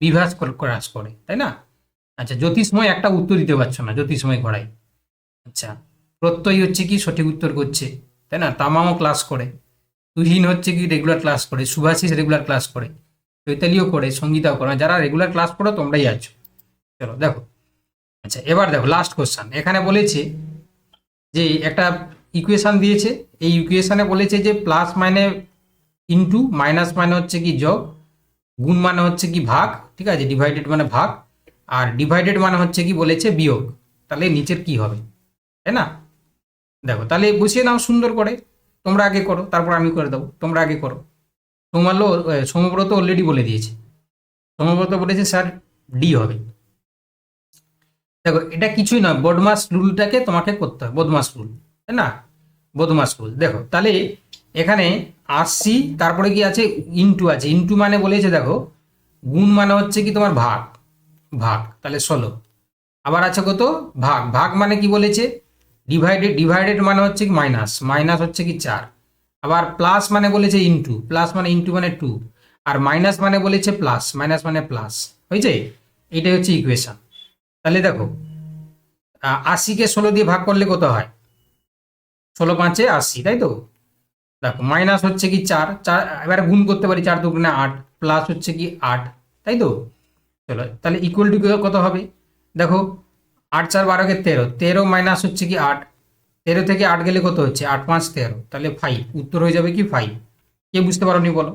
বিভাস ক্লাস করে, তাই না? আচ্ছা জ্যোতিষময় একটা উত্তর দিতে পারছো না, জ্যোতিষময় করাই। আচ্ছা প্রত্যয় হচ্ছে কি সঠিক উত্তর করছে, তাই না? তামামও ক্লাস করে, তুহিন হচ্ছে কি রেগুলার ক্লাস করে, সুভাষিস রেগুলার ক্লাস করে, চৈতালিও করে, সঙ্গীতাও করে, যারা রেগুলার ক্লাস করো তোমরাই আছো। চলো দেখো, আচ্ছা এবার দেখো লাস্ট কোশ্চেন, এখানে বলেছে যে একটা ইকুয়েশন দিয়েছে, এই ইকুয়েশনে বলেছে যে প্লাস মানে ইনটু, মাইনাস মানে হচ্ছে কি যোগ, গুণ মানে হচ্ছে কি ভাগ, ঠিক আছে, ডিভাইডেড মানে ভাগ, আর ডিভাইডেড মানে হচ্ছে কি বলেছে বিয়োগ। তাহলে নিচের কি হবে, তাই না? দেখো তাহলে বসিয়ে নাও সুন্দর করে, তোমরা আগে করো তারপর আমি করে দেবো, তোমরা আগে করো। সৌম্যব্রত অলরেডি বলে দিয়েছে, সৌম্যব্রত বলেছে স্যার ডি হবে। দেখো এটা কিছুই নয়, বদমাস রুলটাকে তোমাকে করতে হবে, বদমাস রুল, তাই না? বদমাস রুল। দেখো তাহলে এখানে 80, তারপরে কি আছে, ইনটু আছে, ইনটু মানে বলেছে দেখো গুণ মানে হচ্ছে কি তোমার ভাগ, ভাগ, তাহলে 16, আবার আছে কত ভাগ, ভাগ মানে কি বলেছে ডিভাইডেড, ডিভাইডেড মানে হচ্ছে কি মাইনাস, মাইনাস হচ্ছে কি 4, আবার প্লাস মানে বলেছে ইন্টু, প্লাস মানে ইন্টু মানে টু, আর মাইনাস মানে বলেছে প্লাস, মাইনাস মানে প্লাস, হয়েছে? এটাই হচ্ছে ইকুয়েশন। তাহলে দেখো 80কে 16 দিয়ে ভাগ করলে কত হয়? 16 5 80, তাই তো? দেখো মাইনাস হচ্ছে কি 4, এবারে গুণ করতে পারি, 4 দুগুণে 8, প্লাস হচ্ছে কি 8, তাই তো? চলো তাহলে ইকুয়াল টু কত হবে? দেখো 8 4 12 কে 13, 13 মাইনাস হচ্ছে কি 8, 13 থেকে 8 গেলে কত হচ্ছে? 8 5 13, তাহলে 5, উত্তর হয়ে যাবে কি 5। কে বুঝতে পারোনি বলো?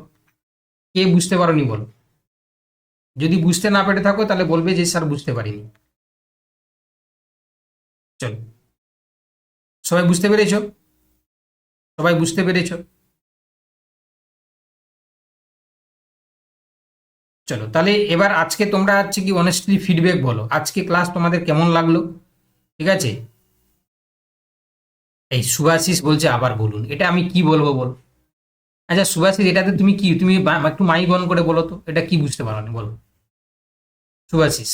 কে বুঝতে পারোনি বলো? যদি বুঝতে না পেরে থাকো তাহলে বলবে যে স্যার বুঝতে পারিনি। চলো, সবাই বুঝতে পেরেছো? সবাই বুঝতে পেরেছো? চলো তাহলে এবার আজকে তোমরা হচ্ছে কি অনেস্টলি ফিডব্যাক বলো, আজকে ক্লাস তোমাদের কেমন লাগলো? ঠিক আছে, এই সুভাশিস বলছে আবার বলুন, এটা আমি কি বলবো বল? আচ্ছা সুভাশিস, এটাতে তুমি কি, তুমি একটু মাইক অন করে বলো তো, এটা কি বুঝতে পারো না বলো সুভাশিস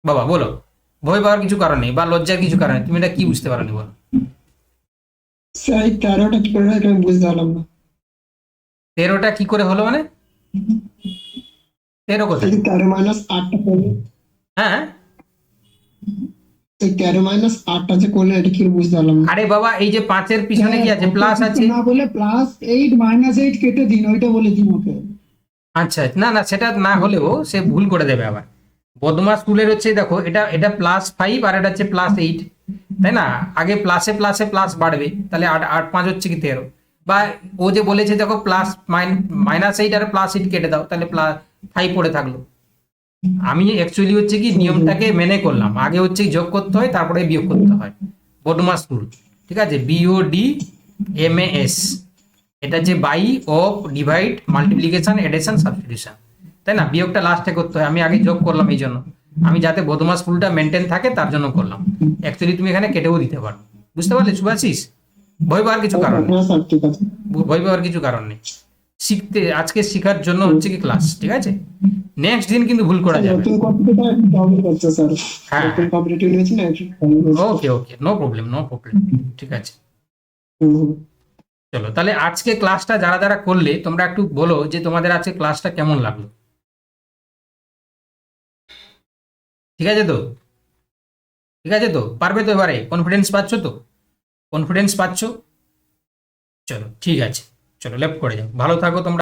বাবা, বলো। ভয় পাওয়ার কিছু কারণ নেই বা লজ্জার কিছু কারণ নেই, তুমি এটা কি বুঝতে পারো নি বলো? স্যার এই 13টা কি করে হয় এটা আমি বুঝতে পারলাম না। 13টা কি করে হলো মানে? 13 কোথায়? এই 13 মাইনাস 8টা করলে, হ্যাঁ, এই 13 মাইনাস 8টা যে করলে এটা কি করে বুঝতে পারলাম না। আরে বাবা এই যে 5-এর পিছনে কি আছে? প্লাস আছে। না বলে +8 -8 কেটে দিন, ওইটা বলে দিন ওকে। আচ্ছা না না, সেটা না হলেও সে ভুল করে দেবে আবার। বদমাস স্কুলের হচ্ছে দেখো, এটা এটা +5 আর এটা হচ্ছে +8, তাই না? আগে প্লাসে প্লাসে প্লাস বাড়বে, তাহলে 8 8 5 হচ্ছে কি 13, বা ও যে বলেছে দেখো প্লাস -8 আর +8 কেটে দাও, তাহলে +5 পড়ে থাকলো। আমি অ্যাকচুয়ালি হচ্ছে কি নিয়মটাকে মেনে করলাম, আগে হচ্ছে কি যোগ করতে হয় তারপরে বিয়োগ করতে হয়। বদমাস স্কুল, ঠিক আছে? BODMAS, এটা যে by, of, divide, multiplication, addition, substitution, তাই না? বিয়োগটা লাস্টে করতে হয়, আমি আগে যোগ করলাম এই জন্য, আমি যাতে বদমাস ফুলটা মেনটেন থাকে তার জন্য করলাম। অ্যাকচুয়ালি তুমি এখানে কেটেও দিতে পারো, বুঝতে পারলে সুভাশিস? ভয় পাওয়ার কিছু কারণ নেই, হ্যাঁ স্যার ঠিক আছে। ভয় পাওয়ার কিছু কারণ নেই। শিখতে, আজকে শেখার জন্য হচ্ছে কি ক্লাস, ঠিক আছে? নেক্সট দিন কিন্তু ভুল করা যাবে। নতুন কম্পিউটার ডাউনলোড করছে স্যার, হ্যাঁ নতুন কম্পিউটার নিয়েছি না একটু download করছে। ওকে ওকে, নো প্রবলেম নো প্রবলেম, ঠিক আছে। হুম। চলো তাহলে আজকে ক্লাসটা যারা যারা করলে তোমরা একটু বলো যে তোমাদের আজকে ক্লাসটা কেমন লাগলো, ঠিক আছে তো? ঠিক আছে তো? পারবে তো? এবারে কনফিডেন্স পাচ্ছ তো? কনফিডেন্স পাচ্ছ? চলো ঠিক আছে, চলো লেফট করে যাও, ভালো থাকো তোমরা।